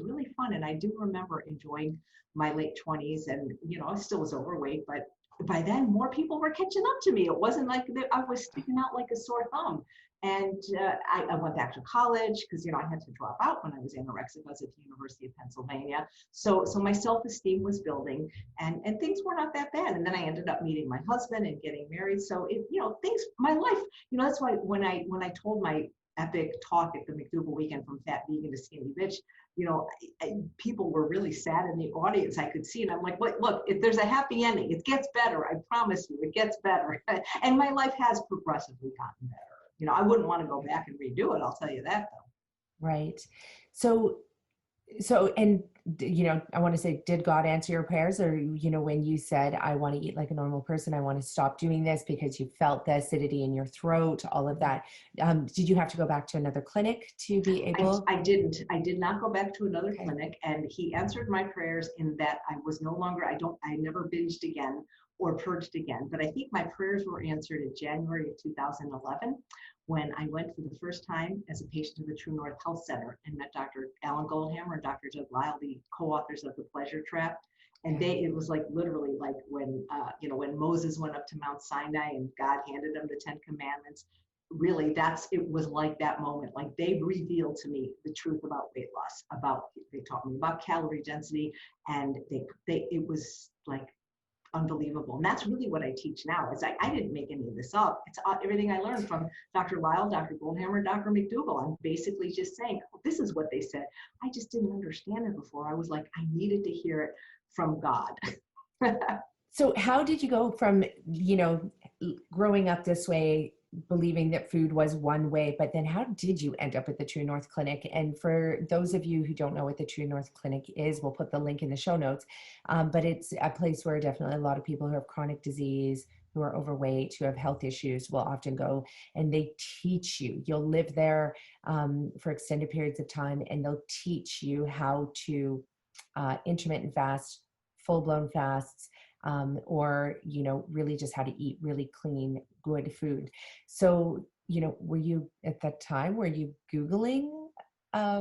really fun. And I do remember enjoying my late 20s, and I still was overweight, but by then more people were catching up to me. It wasn't like I was sticking out like a sore thumb. And I went back to college because I had to drop out when I was anorexic. I was at the University of Pennsylvania, so my self-esteem was building, and things were not that bad. And then I ended up meeting my husband and getting married. So my life, that's why when I told my epic talk at the McDougal weekend, from fat vegan to skinny bitch, people were really sad in the audience. I could see, and I'm like, look, if there's a happy ending, it gets better. I promise you, it gets better. And my life has progressively gotten better. I wouldn't want to go back and redo it. I'll tell you that, though. Right. So, and I want to say, did God answer your prayers? Or, when you said, I want to eat like a normal person, I want to stop doing this because you felt the acidity in your throat, all of that. Did you have to go back to another clinic to be able? I didn't. I did not go back to another clinic, and he answered my prayers in that I was no longer, I never binged again or purged again. But I think my prayers were answered in January of 2011, when I went for the first time as a patient to the True North Health Center and met Dr. Alan Goldhammer and Dr. Doug Lyle, the co-authors of The Pleasure Trap. And it was like literally like when Moses went up to Mount Sinai and God handed him the 10 Commandments. Really, it was like that moment. Like, they revealed to me the truth about weight loss. They taught me about calorie density, and it was like unbelievable. And that's really what I teach now. I didn't make any of this up. It's everything I learned from Dr. Lyle, Dr. Goldhammer, Dr. McDougal. I'm basically just saying, this is what they said. I just didn't understand it before. I was like, I needed to hear it from God. So how did you go from, growing up this way, believing that food was one way, but then how did you end up at the True North Clinic? And for those of you who don't know what the True North Clinic is, we'll put the link in the show notes. But it's a place where definitely a lot of people who have chronic disease, who are overweight, who have health issues will often go, and they teach you. You'll live there for extended periods of time, and they'll teach you how to intermittent fast, full-blown fasts, or, really just how to eat really clean, good food. So, were you at that time, were you Googling? I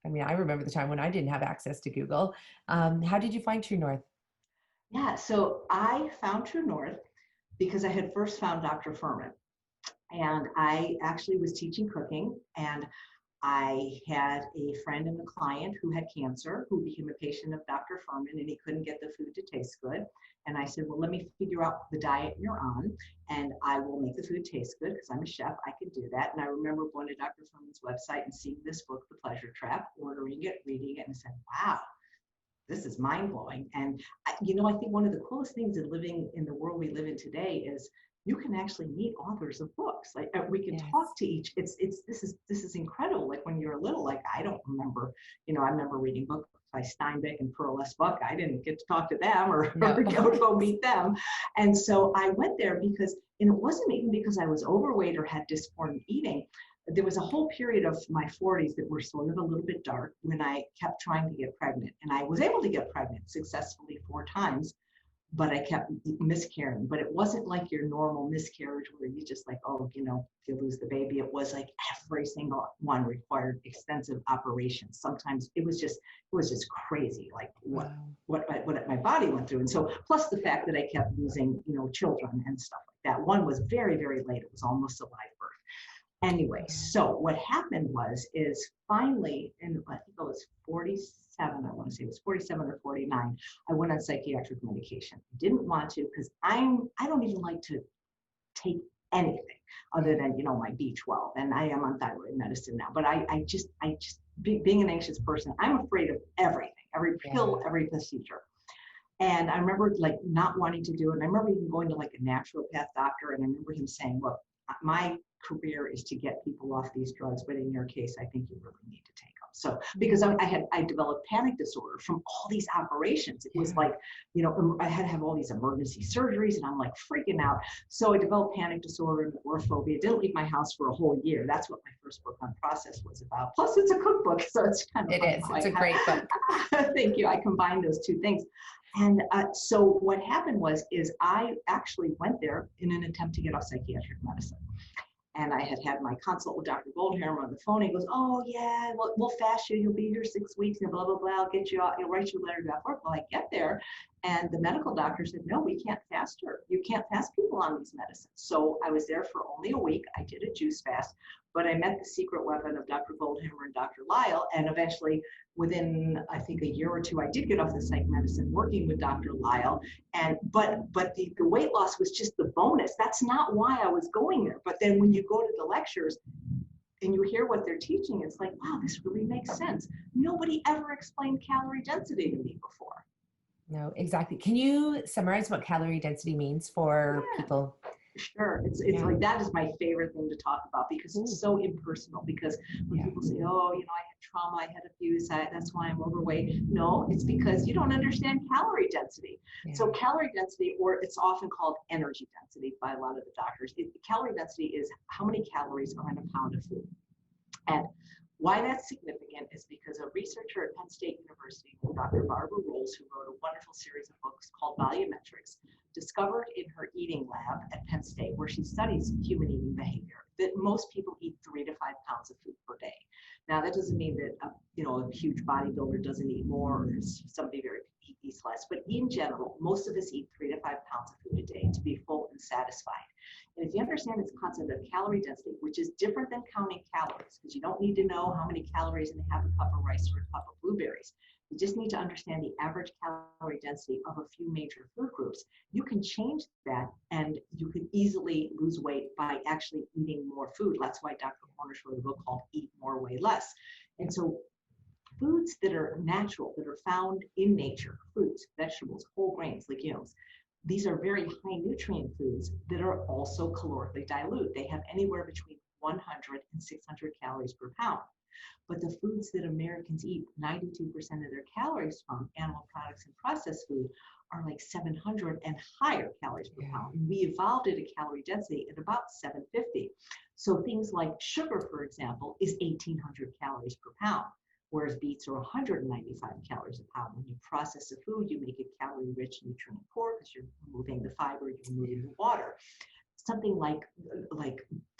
remember the time when I didn't have access to Google. How did you find True North? Yeah, so I found True North because I had first found Dr. Furman. And I actually was teaching cooking, and I had a friend and a client who had cancer, who became a patient of Dr. Furman, and he couldn't get the food to taste good. And I said, well, let me figure out the diet you're on, and I will make the food taste good, because I'm a chef, I can do that. And I remember going to Dr. Furman's website and seeing this book, The Pleasure Trap, ordering it, reading it, and said, wow, this is mind-blowing. And I think one of the coolest things in living in the world we live in today is you can actually meet authors of books. Like we can Yes. talk to each. This is incredible. Like when you're little, like I don't remember, I remember reading books by Steinbeck and Pearl S. Buck. I didn't get to talk to them or, No. or go meet them. And so I went there because, and it wasn't even because I was overweight or had disordinate eating. There was a whole period of my 40s that were sort of a little bit dark when I kept trying to get pregnant. And I was able to get pregnant successfully 4 times, but I kept miscarrying. But it wasn't like your normal miscarriage where you just like, oh, you lose the baby. It was like every single one required extensive operations. Sometimes it was just crazy, like what my body went through. And so plus the fact that I kept losing, children and stuff like that. One was very, very late. It was almost a live birth. Anyway, so what happened is finally, and I think I was 47, I want to say it was 47 or 49, I went on psychiatric medication. Didn't want to because I don't even like to take anything other than, my B12, and I am on thyroid medicine now, but I just being an anxious person, I'm afraid of everything, every pill, every procedure. And I remember like not wanting to do it. And I remember even going to like a naturopath doctor, and I remember him saying, look, my career is to get people off these drugs, but in your case, I think you really need to take them. So because I developed panic disorder from all these operations. It was like, I had to have all these emergency surgeries, and I'm like freaking out. So I developed panic disorder and agoraphobia. Didn't leave my house for a whole year. That's what my first book, Unprocessed, was about. Plus, it's a cookbook, so it's kind of It's a great book. Thank you. I combined those two things. And so what happened is I actually went there in an attempt to get off psychiatric medicine. And I had my consult with Dr. Goldhammer on the phone. He goes, oh, yeah, we'll fast you. You'll be here 6 weeks and blah, blah, blah. I'll get you out. You'll write your letter to work. Well, I get there. And the medical doctor said, no, we can't fast her. You can't fast people on these medicines. So I was there for only a week. I did a juice fast, but I met the secret weapon of Dr. Goldhammer and Dr. Lyle. And eventually, within, I think, a year or two, I did get off the psych medicine working with Dr. Lyle. But the weight loss was just the bonus. That's not why I was going there. But then when you go to the lectures and you hear what they're teaching, it's like, wow, this really makes sense. Nobody ever explained calorie density to me before. No, exactly. Can you summarize what calorie density means for people? Sure. It's like, that is my favorite thing to talk about because it's so impersonal. Because when people say, oh, I had trauma, I had abuse, that's why I'm overweight. No, it's because you don't understand calorie density. So calorie density, or it's often called energy density by a lot of the doctors. Calorie density is how many calories are in a pound of food. And why that's significant is because a researcher at Penn State University, Dr. Barbara Rolls, who wrote a wonderful series of books called Volumetrics, discovered in her eating lab at Penn State, where she studies human eating behavior, that most people eat 3 to 5 pounds of food per day. Now, that doesn't mean that a huge bodybuilder doesn't eat more, or somebody eats less, but in general, most of us eat 3 to 5 pounds of food a day to be full and satisfied. And if you understand this concept of calorie density, which is different than counting calories, because you don't need to know how many calories in half a cup of rice or a cup of blueberries. You just need to understand the average calorie density of a few major food groups. You can change that, and you can easily lose weight by actually eating more food. That's why Dr. Cornish wrote a book called Eat More, Weigh Less. And so foods that are natural, that are found in nature, fruits, vegetables, whole grains, legumes, these are very high nutrient foods that are also calorically dilute. They have anywhere between 100 and 600 calories per pound. But the foods that Americans eat, 92% of their calories from, animal products and processed food, are like 700 and higher calories per pound. And we evolved at a calorie density at about 750. So things like sugar, for example, is 1,800 calories per pound, whereas beets are 195 calories a pound. When you process a food, you make it calorie rich, nutrient poor, because you're removing the fiber, you're removing the water. Something like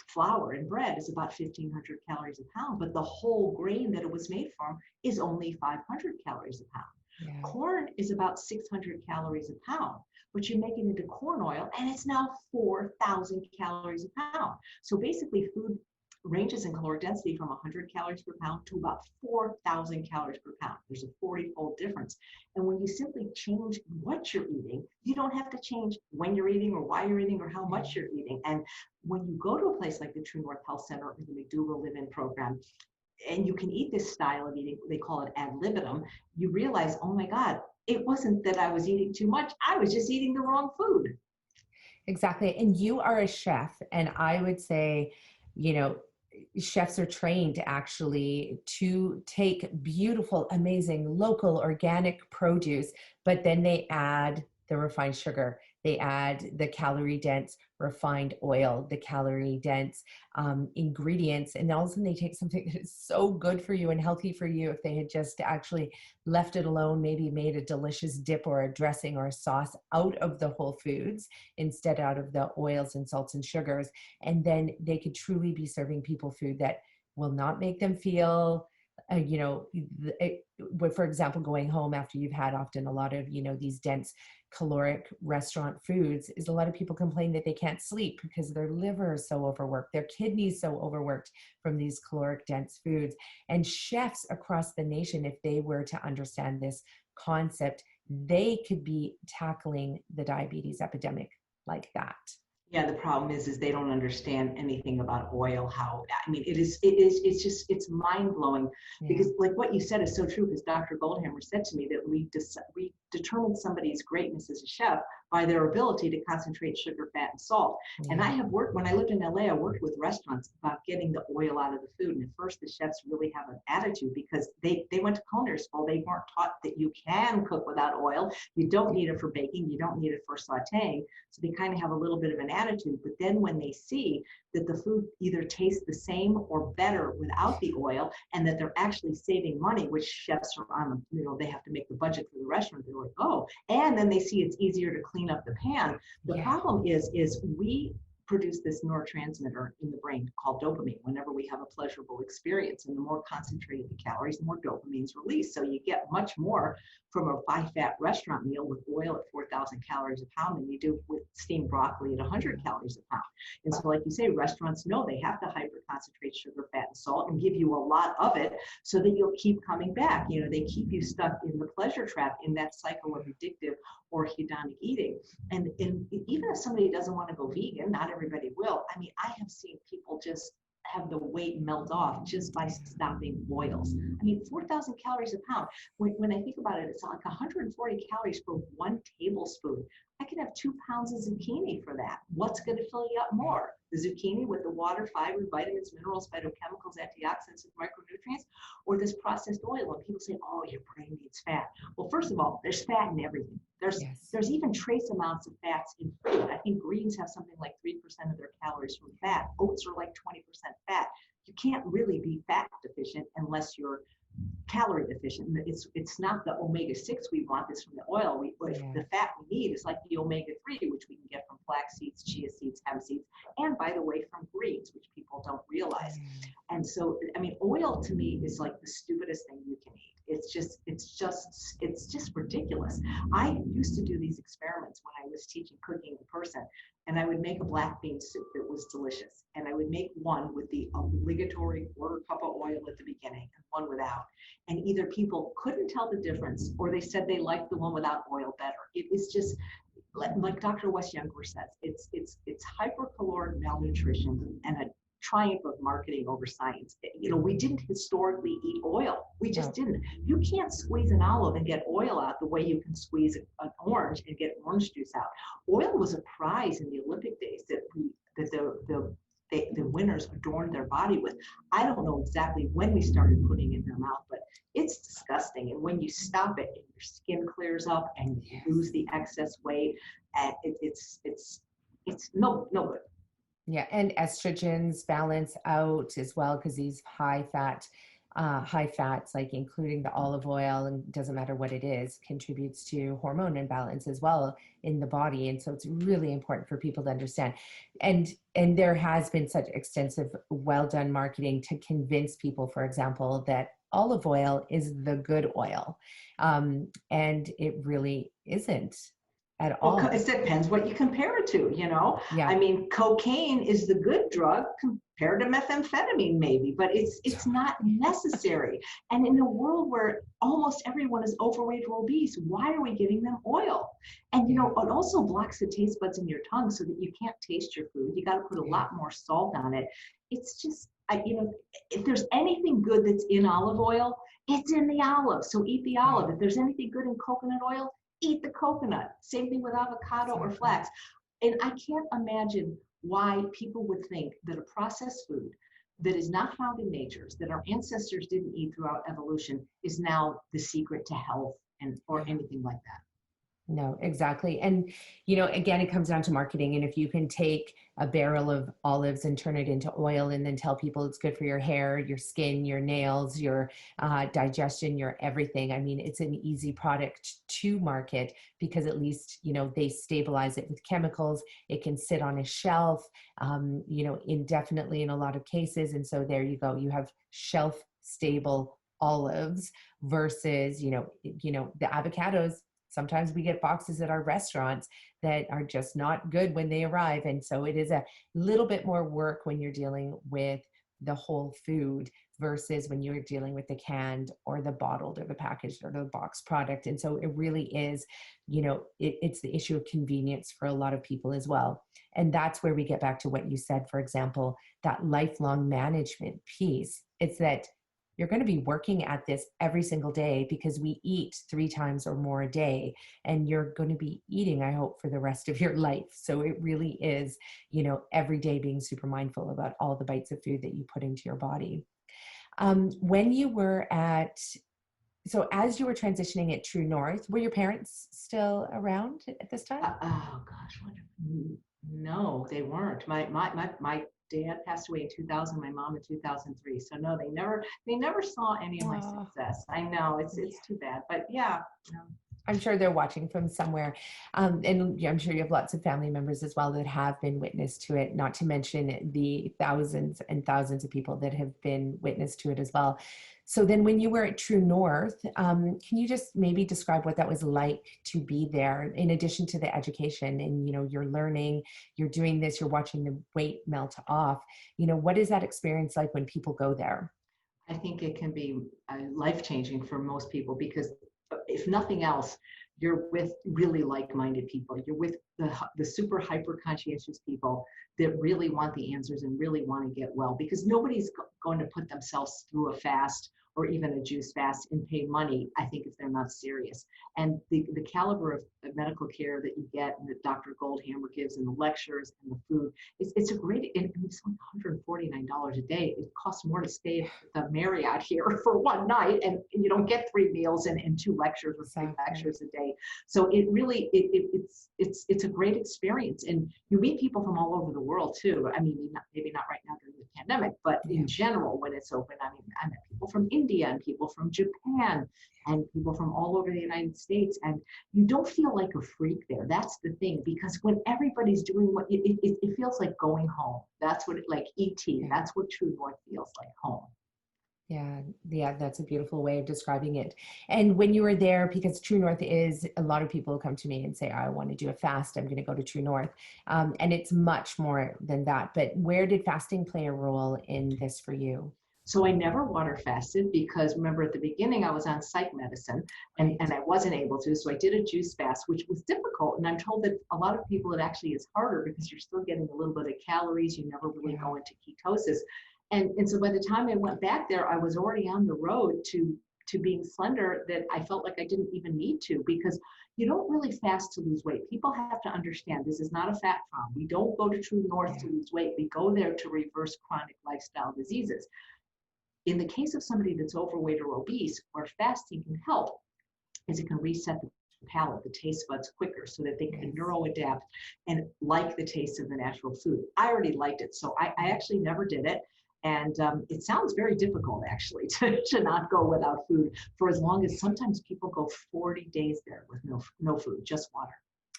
flour and bread is about 1,500 calories a pound, but the whole grain that it was made from is only 500 calories a pound. Corn is about 600 calories a pound, but you make it into corn oil and it's now 4,000 calories a pound. So basically food ranges in caloric density from 100 calories per pound to about 4,000 calories per pound. There's a 40-fold difference. And when you simply change what you're eating, you don't have to change when you're eating or why you're eating or how much you're eating. And when you go to a place like the True North Health Center or the McDougall Live-In program, and you can eat this style of eating, they call it ad libitum, you realize, oh my God, it wasn't that I was eating too much. I was just eating the wrong food. Exactly. And you are a chef. And I would say, you know, chefs are trained actually to take beautiful, amazing, local, organic produce, but then they add the refined sugar. They add the calorie dense refined oil, the calorie dense ingredients. And all of a sudden they take something that is so good for you and healthy for you. If they had just actually left it alone, maybe made a delicious dip or a dressing or a sauce out of the whole foods, instead out of the oils and salts and sugars, and then they could truly be serving people food that will not make them feel for example, going home after you've had often a lot of, these dense caloric restaurant foods, is a lot of people complain that they can't sleep because their liver is so overworked, their kidneys so overworked from these caloric dense foods. And chefs across the nation, if they were to understand this concept, they could be tackling the diabetes epidemic like that. Yeah, the problem is they don't understand anything about oil. It's mind blowing, because like what you said is so true, because Dr. Goldhammer said to me that we determine somebody's greatness as a chef by their ability to concentrate sugar, fat, and salt. Yeah. And I have worked, when I lived in LA, I worked with restaurants about getting the oil out of the food. And at first the chefs really have an attitude because they went to culinary school. They weren't taught that you can cook without oil. You don't need it for baking. You don't need it for sauteing. So they kind of have a little bit of an attitude. But then when they see that the food either tastes the same or better without the oil, and that they're actually saving money, which chefs are on, they have to make the budget for the restaurant. They're like, oh, and then they see it's easier to clean up the pan. The problem is we produce this neurotransmitter in the brain called dopamine whenever we have a pleasurable experience. And the more concentrated the calories, the more dopamine is released. So you get much more from a high-fat restaurant meal with oil at 4,000 calories a pound than you do with steamed broccoli at 100 calories a pound. And so like you say, restaurants know they have to hyper-concentrate sugar, fat, and salt and give you a lot of it so that you'll keep coming back. They keep you stuck in the pleasure trap, in that cycle of addictive or hedonic eating. And even if somebody doesn't want to go vegan, not everybody will. I have seen people just have the weight melt off just by stopping oils. 4,000 calories a pound. When I think about it, it's like 140 calories for 1 tablespoon. I can have 2 pounds of zucchini for that. What's going to fill you up more? The zucchini with the water, fiber, vitamins, minerals, phytochemicals, antioxidants, and micronutrients, or this processed oil? And people say, oh, your brain needs fat. Well, first of all, there's fat in everything. There's even trace amounts of fats in food. I think greens have something like 3% of their calories from fat. Oats are like 20% fat. You can't really be fat deficient unless you're calorie deficient. It's not the omega-6 we want. It's from the oil. The fat we need is like the omega-3, which we can get from flax seeds, chia seeds, hemp seeds, and by the way, from greens, which people don't realize. And so, oil to me is like the stupidest thing you can eat. It's just ridiculous. I used to do these experiments when I was teaching cooking in person, and I would make a black bean soup that was delicious. And I would make one with the obligatory 1/4 cup of oil at the beginning and one without. And either people couldn't tell the difference, or they said they liked the one without oil better. It is just, like Dr. Wes Younger says, it's hypercaloric malnutrition and a triumph of marketing over science. We didn't historically eat oil. We just didn't. You can't squeeze an olive and get oil out the way you can squeeze an orange and get orange juice out. Oil was a prize in the Olympic days that the winners adorned their body with. I don't know exactly when we started putting it in their mouth, but it's disgusting. And when you stop it, your skin clears up and you lose the excess weight. And it's no good. Yeah, and estrogens balance out as well, because these high fats, like including the olive oil, and doesn't matter what it is, contributes to hormone imbalance as well in the body. And so it's really important for people to understand. And there has been such extensive, well done marketing to convince people, for example, that olive oil is the good oil, and it really isn't. At all. Well, it depends what you compare it to, Yeah. Cocaine is the good drug compared to methamphetamine, maybe, but it's not necessary. And in a world where almost everyone is overweight or obese, why are we giving them oil? And, it also blocks the taste buds in your tongue so that you can't taste your food. You got to put a lot more salt on it. It's just, if there's anything good that's in olive oil, it's in the olive. So eat the olive. If there's anything good in coconut oil, eat the coconut. Same thing with avocado or flax. And I can't imagine why people would think that a processed food that is not found in nature, that our ancestors didn't eat throughout evolution, is now the secret to health and or Yeah. anything like that. No, exactly. And, again, it comes down to marketing. And if you can take a barrel of olives and turn it into oil and then tell people it's good for your hair, your skin, your nails, your digestion, your everything. I mean, it's an easy product to market because at least, they stabilize it with chemicals. It can sit on a shelf, indefinitely in a lot of cases. And so there you go. You have shelf stable olives versus, the avocados. Sometimes we get boxes at our restaurants that are just not good when they arrive. And so it is a little bit more work when you're dealing with the whole food versus when you're dealing with the canned or the bottled or the packaged or the box product. And so it really is, it's the issue of convenience for a lot of people as well. And that's where we get back to what you said, for example, that lifelong management piece. It's that you're going to be working at this every single day because we eat 3 times or more a day, and you're going to be eating, I hope, for the rest of your life. So it really is, every day being super mindful about all the bites of food that you put into your body. When you were so as you were transitioning at True North, were your parents still around at this time? Oh gosh, no, they weren't. My dad passed away in 2000, my mom in 2003. So no, they never saw any of my Oh, success. I know it's too bad, but yeah. No. I'm sure they're watching from somewhere. And I'm sure you have lots of family members as well that have been witness to it, not to mention the thousands and thousands of people that have been witness to it as well. So then when you were at True North, can you just maybe describe what that was like to be there in addition to the education and, you're learning, you're doing this, you're watching the weight melt off. What is that experience like when people go there? I think it can be life-changing for most people because if nothing else, you're with really like-minded people. You're with the super hyper conscientious people that really want the answers and really want to get well, because nobody's going to put themselves through a fast or even a juice fast and pay money, I think, if they're not serious. And the caliber of medical care that you get and that Dr. Goldhammer gives and the lectures and the food, it's a great, and it's like $149 a day. It costs more to stay at the Marriott here for one night, and you don't get 3 meals and 2 lectures or 3 lectures a day. So it really, it's a great experience. And you meet people from all over the world too. I mean, maybe not right now during the pandemic, but in general, when it's open, I mean, I met people from India and people from Japan and people from all over the United States. And you don't feel like a freak there. That's the thing, because when everybody's doing what it feels like going home. That's what like ET, that's what True North feels like, home. Yeah, that's a beautiful way of describing it. And when you were there, because True North is, a lot of people come to me and say, I want to do a fast, I'm going to go to True North. And it's much more than that. But where did fasting play a role in this for you? So I never water fasted because, remember, at the beginning I was on psych medicine and I wasn't able to. So I did a juice fast, which was difficult. And I'm told that a lot of people, it actually is harder because you're still getting a little bit of calories. You never really go into ketosis. And so by the time I went back there, I was already on the road to being slender, that I felt like I didn't even need to, because you don't really fast to lose weight. People have to understand this is not a fat farm. We don't go to True North to lose weight. We go there to reverse chronic lifestyle diseases. In the case of somebody that's overweight or obese, where fasting can help is it can reset the palate, the taste buds quicker, so that they can neuroadapt and like the taste of the natural food. I already liked it, so I actually never did it. And it sounds very difficult, actually, to not go without food for as long as, sometimes people go 40 days there with no food, just water.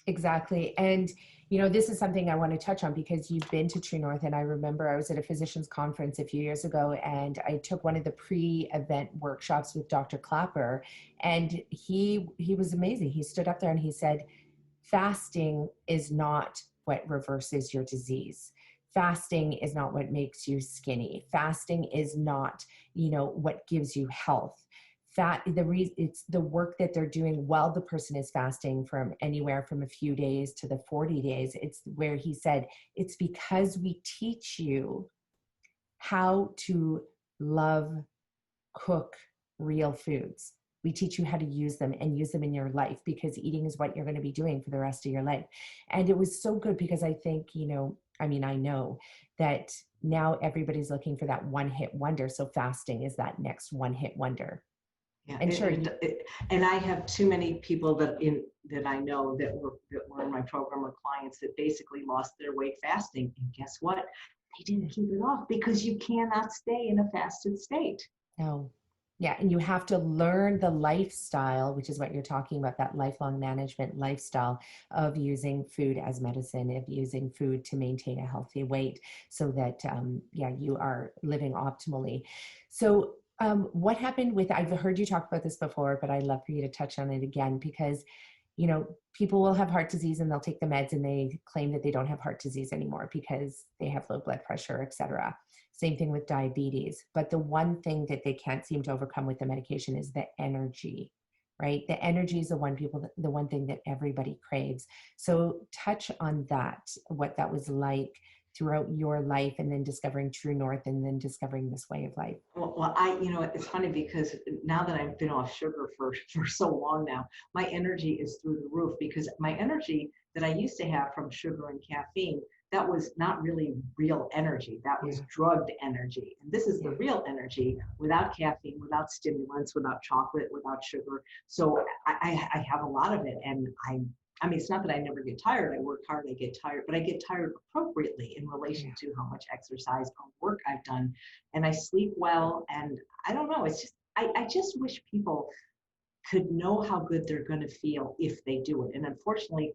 Exactly. And, this is something I want to touch on because you've been to True North. And I remember I was at a physician's conference a few years ago and I took one of the pre-event workshops with Dr. Clapper, and he was amazing. He stood up there and he said, fasting is not what reverses your disease. Fasting is not what makes you skinny. Fasting is not, what gives you health. It's the work that they're doing while the person is fasting, from anywhere from a few days to the 40 days. It's where he said, it's because we teach you how to love, cook real foods. We teach you how to use them and use them in your life, because eating is what you're going to be doing for the rest of your life. And it was so good because I think, I know that now everybody's looking for that one hit wonder. So fasting is that next one hit wonder. Yeah, And sure, and I have too many people that I know that were in my program or clients that basically lost their weight fasting. And guess what? They didn't keep it off because you cannot stay in a fasted state. no. Yeah. And you have to learn the lifestyle, which is what you're talking about, that lifelong management lifestyle of using food as medicine, of using food to maintain a healthy weight so that, you are living optimally. So, what happened with, I've heard you talk about this before, but I'd love for you to touch on it again, because people will have heart disease and they'll take the meds and they claim that they don't have heart disease anymore because they have low blood pressure, et cetera. Same thing with diabetes. But the one thing that they can't seem to overcome with the medication is the energy, right? The energy is the one thing that everybody craves. So touch on that, what that was like throughout your life, and then discovering True North, and then discovering this way of life. Well, it's funny because now that I've been off sugar for so long now, my energy is through the roof, because my energy that I used to have from sugar and caffeine, that was not really real energy. That was drugged energy. And this is the real energy without caffeine, without stimulants, without chocolate, without sugar. So I have a lot of it. And I mean, it's not that I never get tired. I work hard, I get tired, but I get tired appropriately in relation to how much exercise or work I've done. And I sleep well. And I don't know, it's just, I just wish people could know how good they're going to feel if they do it. And unfortunately,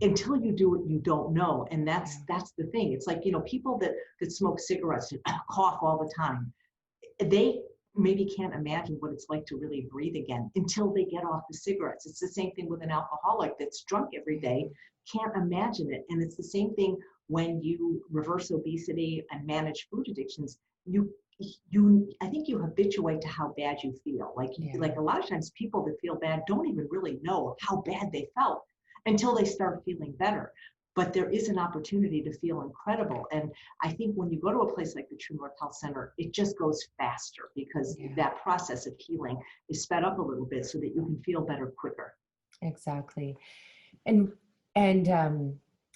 until you do it, you don't know. And that's the thing. It's like, people that smoke cigarettes and cough all the time, they maybe can't imagine what it's like to really breathe again until they get off the cigarettes. It's the same thing with an alcoholic that's drunk every day, can't imagine it. And it's the same thing when you reverse obesity and manage food addictions. I think you habituate to how bad you feel. Like a lot of times people that feel bad don't even really know how bad they felt until they start feeling better. But there is an opportunity to feel incredible. And I think when you go to a place like the True North Health Center, it just goes faster because that process of healing is sped up a little bit so that you can feel better quicker. Exactly. And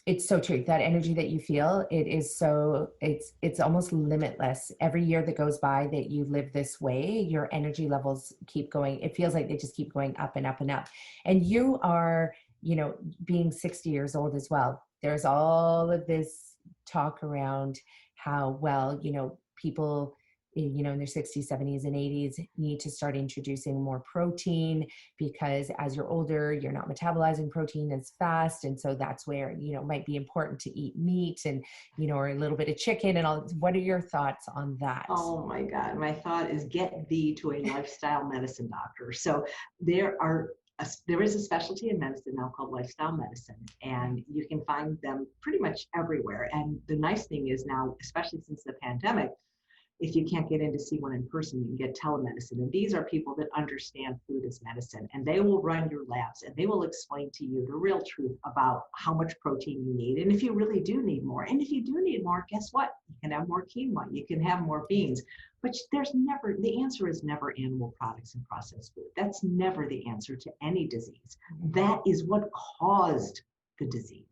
it's so true. That energy that you feel, it's almost limitless. Every year that goes by that you live this way, your energy levels keep going. It feels like they just keep going up and up and up. And you are, being 60 years old as well. There's all of this talk around how, well, people, in their 60s, 70s, and 80s need to start introducing more protein, because as you're older, you're not metabolizing protein as fast. And so that's where, it might be important to eat meat and, or a little bit of chicken and all. What are your thoughts on that? Oh my God. My thought is get thee to a lifestyle medicine doctor. So there is a specialty in medicine now called lifestyle medicine, and you can find them pretty much everywhere. And the nice thing is now, especially since the pandemic, if you can't get in to see one in person, you can get telemedicine. And these are people that understand food as medicine, and they will run your labs and they will explain to you the real truth about how much protein you need. And if you really do need more, and if you do need more, guess what? You can have more quinoa, you can have more beans, but the answer is never animal products and processed food. That's never the answer to any disease. That is what caused the disease.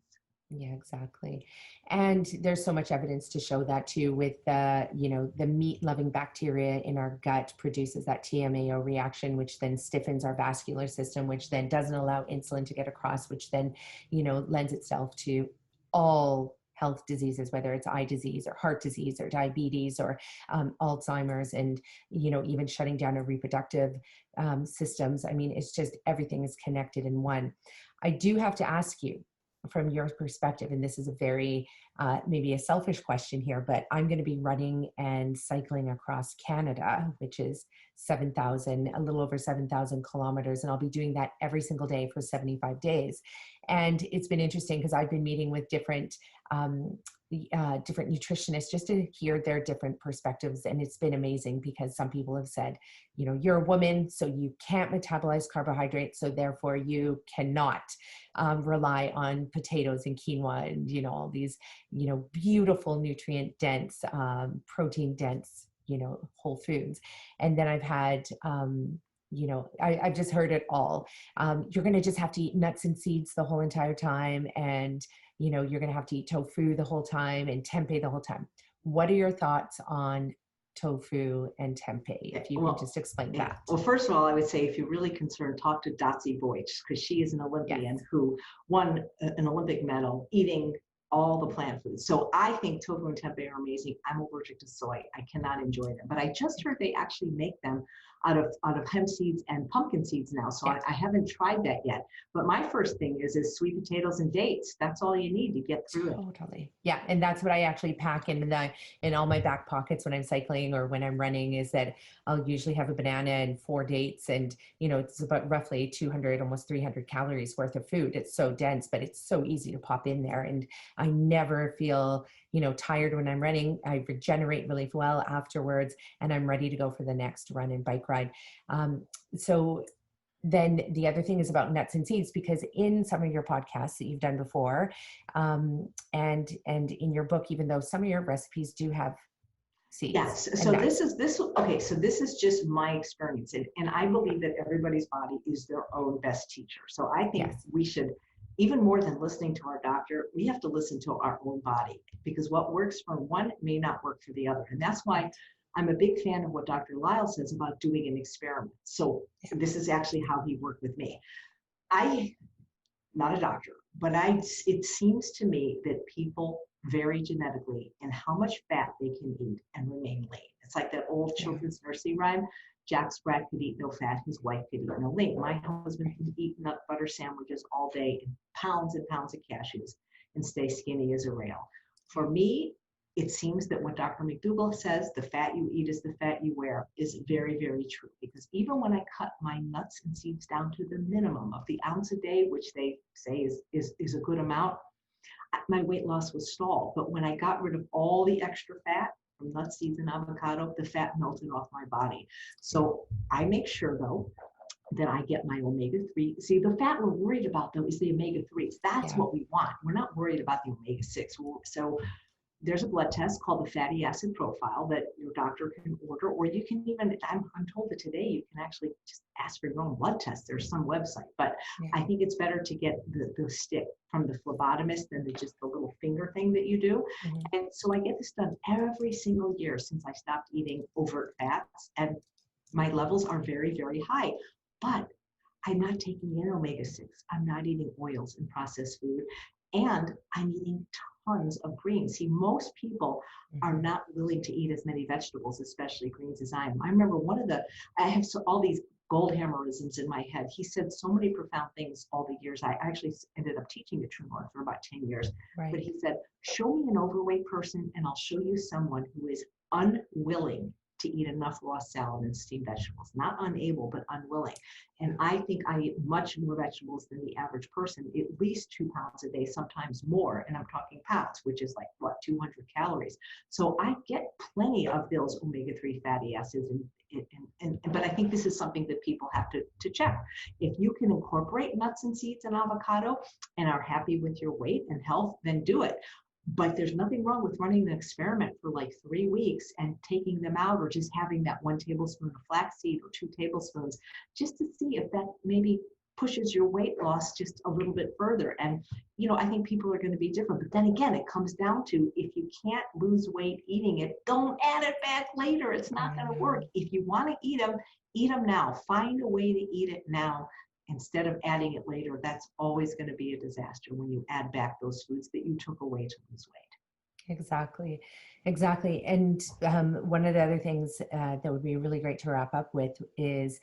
Yeah, exactly. And there's so much evidence to show that too, with the meat loving bacteria in our gut produces that TMAO reaction, which then stiffens our vascular system, which then doesn't allow insulin to get across, which then, lends itself to all health diseases, whether it's eye disease or heart disease or diabetes or Alzheimer's, and, even shutting down our reproductive systems. I mean, it's just, everything is connected in one. I do have to ask you, from your perspective, and this is a very, maybe a selfish question here, but I'm going to be running and cycling across Canada, which is a little over 7,000 kilometers. And I'll be doing that every single day for 75 days. And it's been interesting because I've been meeting with different nutritionists just to hear their different perspectives. And it's been amazing because some people have said, you're a woman, so you can't metabolize carbohydrates, so therefore you cannot rely on potatoes and quinoa and, all these, beautiful nutrient dense, protein dense, whole foods. And then I've had I've just heard it all. You're going to just have to eat nuts and seeds the whole entire time. And, you're going to have to eat tofu the whole time and tempeh the whole time. What are your thoughts on tofu and tempeh? If you can just explain that. Well, first of all, I would say if you're really concerned, talk to Dotsie Boych, because she is an Olympian who won an Olympic medal eating all the plant foods. So I think tofu and tempeh are amazing. I'm allergic to soy. I cannot enjoy them. But I just heard they actually make them out of hemp seeds and pumpkin seeds now. So I haven't tried that yet. But my first thing is sweet potatoes and dates. That's all you need to get through it. Totally. Yeah. And that's what I actually pack in all my back pockets when I'm cycling or when I'm running, is that I'll usually have a banana and 4 dates. And, it's about roughly 200, almost 300 calories worth of food. It's so dense, but it's so easy to pop in there. And I never feel, tired when I'm running. I regenerate really well afterwards, and I'm ready to go for the next run and bike ride. So then the other thing is about nuts and seeds, because in some of your podcasts that you've done before, and in your book, even though some of your recipes do have seeds. Yes. So this is just my experience. And I believe that everybody's body is their own best teacher. So I think we should, even more than listening to our doctor, we have to listen to our own body, because what works for one may not work for the other. And that's why I'm a big fan of what Dr. Lyle says about doing an experiment. So this is actually how he worked with me. Not a doctor, but it seems to me that people vary genetically in how much fat they can eat and remain lean. It's like that old children's nursery rhyme. Jack Sprat could eat no fat, his wife could eat no lean. My husband can eat nut butter sandwiches all day and pounds of cashews and stay skinny as a rail. For me, it seems that what Dr. McDougall says, the fat you eat is the fat you wear, is very, very true. Because even when I cut my nuts and seeds down to the minimum of the ounce a day, which they say is a good amount, my weight loss was stalled. But when I got rid of all the extra fat from nuts, seeds, and avocado, the fat melted off my body. So I make sure, though, that I get my omega-3. See, the fat we're worried about, though, is the omega-3s. That's what we want. We're not worried about the omega-6. So there's a blood test called the fatty acid profile that your doctor can order, or you can even, I'm told that today you can actually just ask for your own blood test. There's some website, but I think it's better to get the stick from the phlebotomist than just the little finger thing that you do. And so I get this done every single year since I stopped eating overt fats, and my levels are very, very high. But I'm not taking in omega-6. I'm not eating oils and processed food, and I'm eating tons of greens. See, most people are not willing to eat as many vegetables, especially greens, as I am. I remember I have all these Goldhammerisms in my head. He said so many profound things all the years. I actually ended up teaching at True North for about 10 years. But he said, show me an overweight person and I'll show you someone who is unwilling to eat enough raw salad and steamed vegetables. Not unable, but unwilling. And I think I eat much more vegetables than the average person, at least 2 pounds a day, sometimes more. And I'm talking pounds, which is like, 200 calories. So I get plenty of those omega-3 fatty acids. But I think this is something that people have to check. If you can incorporate nuts and seeds and avocado and are happy with your weight and health, then do it. But there's nothing wrong with running an experiment for like 3 weeks and taking them out, or just having that 1 tablespoon of flaxseed or 2 tablespoons, just to see if that maybe pushes your weight loss just a little bit further. And, I think people are going to be different. But then again, it comes down to, if you can't lose weight eating it, don't add it back later. It's not going to work. If you want to eat them now. Find a way to eat it now instead of adding it later. That's always going to be a disaster when you add back those foods that you took away to lose weight. Exactly. And one of the other things that would be really great to wrap up with is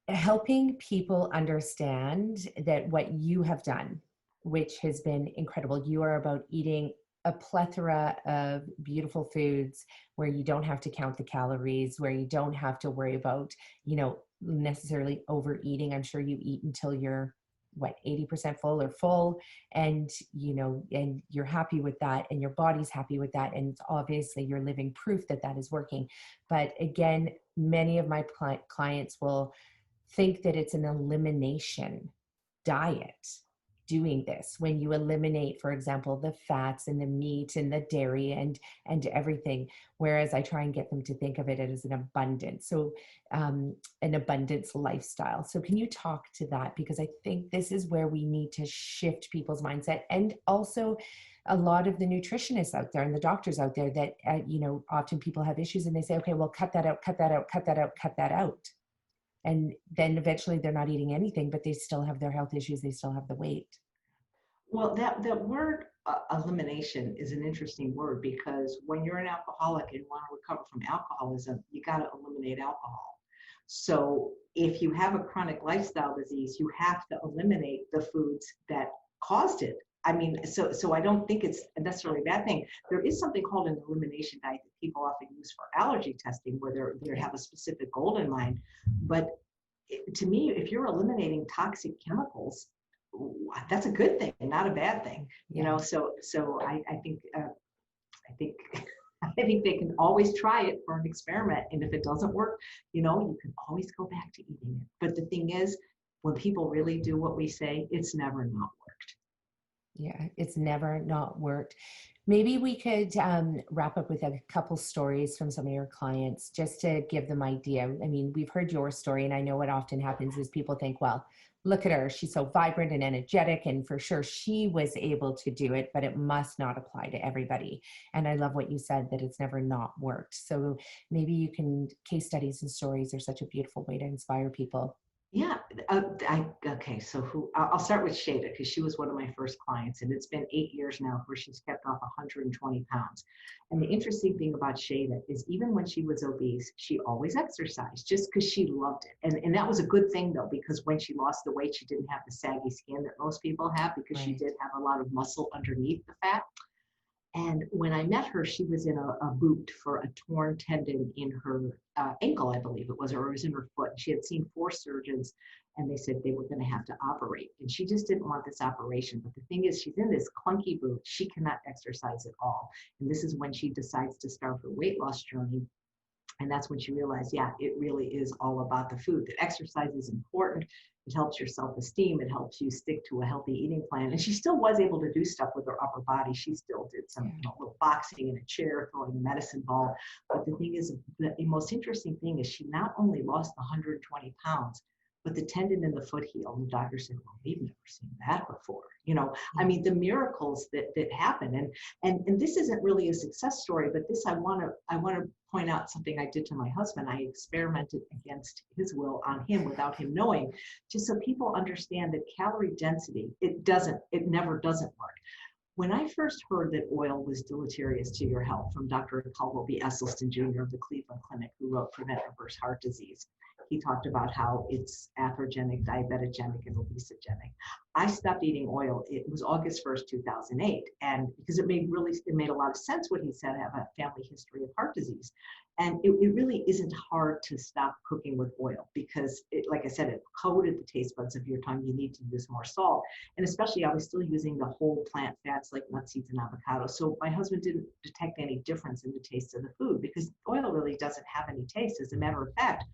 helping people understand that what you have done, which has been incredible. You are about eating a plethora of beautiful foods where you don't have to count the calories, where you don't have to worry about, necessarily overeating. I'm sure you eat until you're 80% full or full, and and you're happy with that, and your body's happy with that, and obviously you're living proof that is working. But again, many of my clients will think that it's an elimination diet, doing this when you eliminate, for example, the fats and the meat and the dairy and everything. Whereas I try and get them to think of it as an abundance. So an abundance lifestyle. So can you talk to that? Because I think this is where we need to shift people's mindset, and also a lot of the nutritionists out there and the doctors out there that, often people have issues and they say, okay, well, cut that out, cut that out, cut that out, cut that out. And then eventually they're not eating anything, but they still have their health issues. They still have the weight. Well, that word elimination is an interesting word, because when you're an alcoholic and want to recover from alcoholism, you got to eliminate alcohol. So if you have a chronic lifestyle disease, you have to eliminate the foods that caused it. I mean, so I don't think it's necessarily a bad thing. There is something called an elimination diet that people often use for allergy testing, where they have a specific goal in mind. But to me, if you're eliminating toxic chemicals, that's a good thing, not a bad thing. So I think I think I think they can always try it for an experiment, and if it doesn't work, you can always go back to eating it. But the thing is, when people really do what we say, it's never not worked. Yeah, it's never not worked. Maybe we could wrap up with a couple stories from some of your clients just to give them idea. I mean, we've heard your story, and I know what often happens is people think, well, look at her, she's so vibrant and energetic, and for sure she was able to do it, but it must not apply to everybody. And I love what you said, that it's never not worked. So maybe you can, case studies and stories are such a beautiful way to inspire people. Yeah. Okay. So I'll start with Shada, because she was one of my first clients, and it's been 8 years now where she's kept off 120 pounds. And the interesting thing about Shada is, even when she was obese, she always exercised just because she loved it. And that was a good thing, though, because when she lost the weight, she didn't have the saggy skin that most people have, because she did have a lot of muscle underneath the fat. And when I met her, she was in a boot for a torn tendon in her ankle, I believe it was, or it was in her foot. She had seen 4 surgeons, and they said they were going to have to operate. And she just didn't want this operation. But the thing is, she's in this clunky boot. She cannot exercise at all. And this is when she decides to start her weight loss journey. And that's when she realized, yeah, it really is all about the food. That exercise is important. It helps your self-esteem. It helps you stick to a healthy eating plan. And she still was able to do stuff with her upper body. She still did some little boxing in a chair, throwing a medicine ball. But the thing is, the most interesting thing is, she not only lost 120 pounds, but the tendon in the foot healed. And the doctor said, well, we've never seen that before. I mean, the miracles that happen. And this isn't really a success story, but this, I want to point out something I did to my husband. I experimented against his will on him without him knowing, just so people understand that calorie density, it never doesn't work. When I first heard that oil was deleterious to your health from Dr. Caldwell B. Esselstyn Jr. of the Cleveland Clinic, who wrote Prevent Reverse Heart Disease, he talked about how it's atherogenic, diabetogenic, and obesogenic. I stopped eating oil. It was August 1st, 2008. And because it made a lot of sense what he said. I have a family history of heart disease. And it really isn't hard to stop cooking with oil, because like I said, it coated the taste buds of your tongue. You need to use more salt. And especially, I was still using the whole plant fats like nuts, seeds, and avocados. So my husband didn't detect any difference in the taste of the food, because oil really doesn't have any taste. As a matter of fact,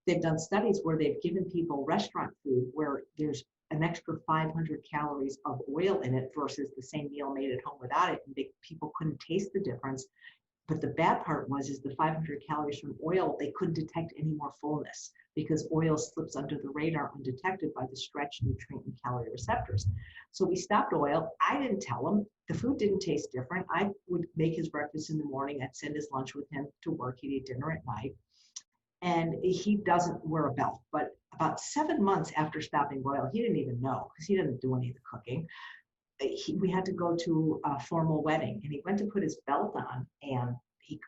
they've done studies where they've given people restaurant food where there's an extra 500 calories of oil in it versus the same meal made at home without it. And people couldn't taste the difference. But the bad part is the 500 calories from oil, they couldn't detect any more fullness, because oil slips under the radar undetected by the stretch nutrient and calorie receptors. So we stopped oil. I didn't tell him. The food didn't taste different. I would make his breakfast in the morning. I'd send his lunch with him to work. He'd eat dinner at night. And he doesn't wear a belt. But about 7 months after stopping oil, he didn't even know, because he didn't do any of the cooking. We had to go to a formal wedding, and he went to put his belt on, and he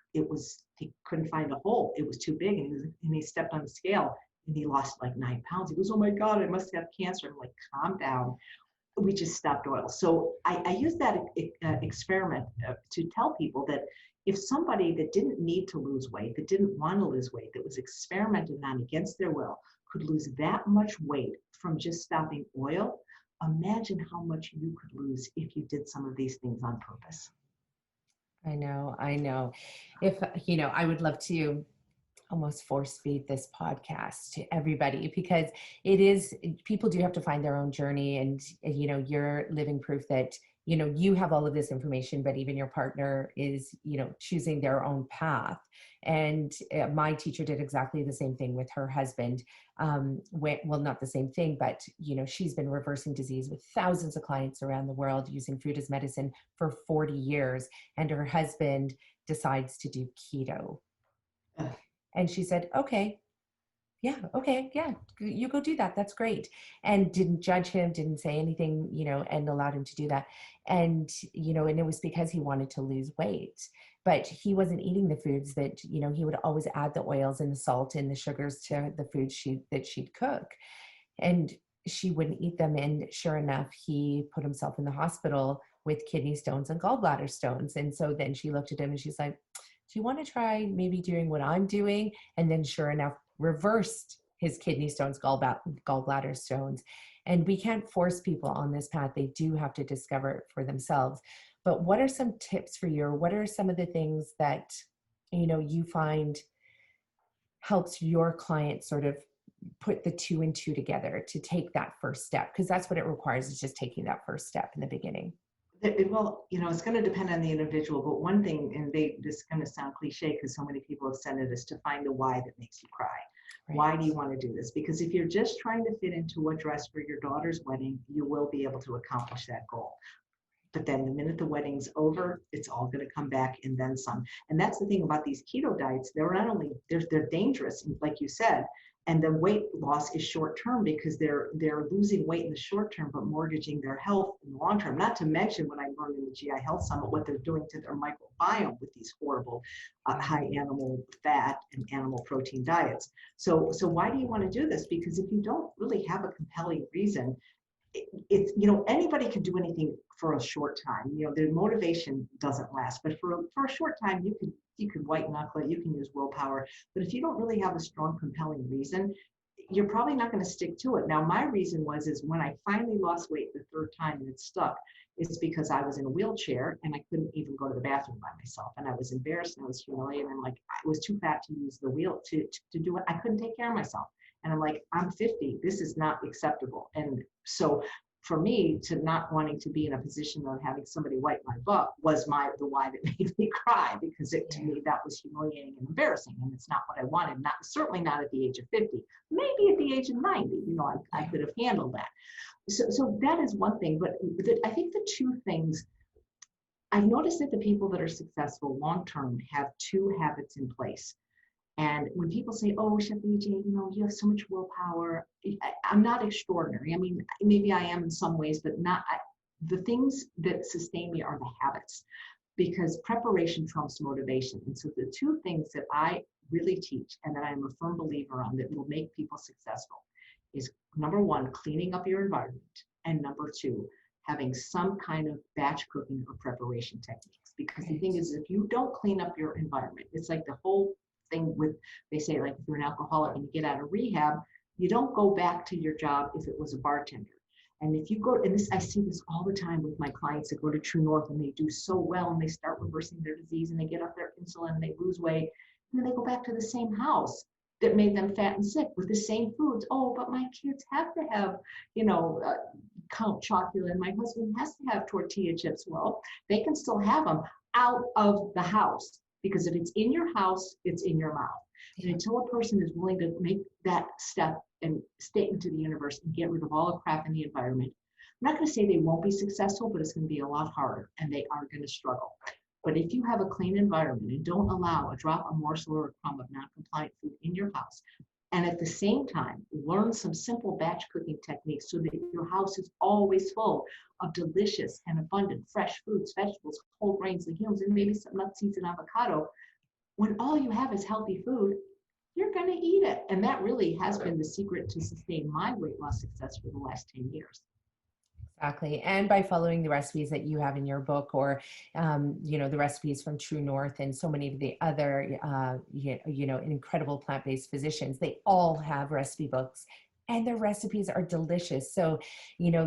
couldn't find a hole. It was too big, and he stepped on the scale, and he lost like 9 pounds. He goes, oh my God, I must have cancer. I'm like, calm down. We just stopped oil. So I use that experiment to tell people that if somebody that didn't need to lose weight, that didn't want to lose weight, that was experimented on against their will, could lose that much weight from just stopping oil, imagine how much you could lose if you did some of these things on purpose. I know. If, I would love to almost force feed this podcast to everybody, because it is, people do have to find their own journey. And, you're living proof that, you have all of this information, but even your partner is, choosing their own path. And my teacher did exactly the same thing with her husband. Well, not the same thing, but, she's been reversing disease with thousands of clients around the world using food as medicine for 40 years. And her husband decides to do keto. Ugh. And she said, okay, yeah, you go do that. That's great. And didn't judge him, didn't say anything, and allowed him to do that. And, and it was because he wanted to lose weight, but he wasn't eating the foods that, he would always add the oils and the salt and the sugars to the food that she'd cook. And she wouldn't eat them. And sure enough, he put himself in the hospital with kidney stones and gallbladder stones. And so then she looked at him and she's like, do you want to try maybe doing what I'm doing? And then sure enough, reversed his kidney stones, gallbladder stones. And we can't force people on this path. They do have to discover it for themselves. But what are some tips for you? Or what are some of the things that, you find helps your client sort of put the 2 and 2 together to take that first step? Because that's what it requires, is just taking that first step in the beginning. Well, it's going to depend on the individual, but one thing, and this is going to sound cliche because so many people have said it, is to find the why that makes you cry. Right. Why do you want to do this? Because if you're just trying to fit into a dress for your daughter's wedding, you will be able to accomplish that goal. But then the minute the wedding's over, it's all going to come back and then some. And that's the thing about these keto diets. They're not only, they're dangerous, like you said, and the weight loss is short term because they're losing weight in the short term, but mortgaging their health in the long term. Not to mention what I learned in the GI Health Summit, what they're doing to their microbiome with these horrible high animal fat and animal protein diets. So why do you want to do this? Because if you don't really have a compelling reason, it's anybody can do anything for a short time. The motivation doesn't last, but for a short time, you could white knuckle it, you can use willpower. But if you don't really have a strong, compelling reason, you're probably not going to stick to it. Now, my reason is when I finally lost weight the third time and it stuck, it's because I was in a wheelchair and I couldn't even go to the bathroom by myself. And I was embarrassed and I was humiliated. And I was too fat to use the wheel to do it. I couldn't take care of myself. And I'm like, I'm 50. This is not acceptable. And so for me, to not wanting to be in a position of having somebody wipe my butt was the why that made me cry, because to me, that was humiliating and embarrassing. And it's not what I wanted. Certainly not at the age of 50, maybe at the age of 90, I could have handled that. So that is one thing. But I think the two things, I've noticed that the people that are successful long-term have two habits in place. And when people say, oh, Chef AJ, you have so much willpower, I'm not extraordinary. I mean, maybe I am in some ways, but not. The things that sustain me are the habits, because preparation trumps motivation. And so the two things that I really teach and that I'm a firm believer on that will make people successful is, number one, cleaning up your environment, and number two, having some kind of batch cooking or preparation techniques. Because the thing is, if you don't clean up your environment, it's like the whole thing they say, like, if you're an alcoholic and you get out of rehab, you don't go back to your job if it was a bartender. And if you go, and I see this all the time with my clients that go to True North and they do so well and they start reversing their disease and they get off their insulin and they lose weight, and then they go back to the same house that made them fat and sick with the same foods. Oh, but my kids have to have, Count Chocula, and my husband has to have tortilla chips. Well, they can still have them out of the house. Because if it's in your house, it's in your mouth. And until a person is willing to make that step and statement to the universe and get rid of all the crap in the environment, I'm not going to say they won't be successful, but it's going to be a lot harder and they are going to struggle. But if you have a clean environment and don't allow a drop, a morsel, or a crumb of non-compliant food in your house, and at the same time, learn some simple batch cooking techniques so that your house is always full of delicious and abundant fresh fruits, vegetables, whole grains, legumes, and maybe some nuts, seeds, and avocado. When all you have is healthy food, you're going to eat it. And that really has been the secret to sustain my weight loss success for the last 10 years. Exactly. And by following the recipes that you have in your book, or, the recipes from True North and so many of the other, incredible plant-based physicians, they all have recipe books and their recipes are delicious. So,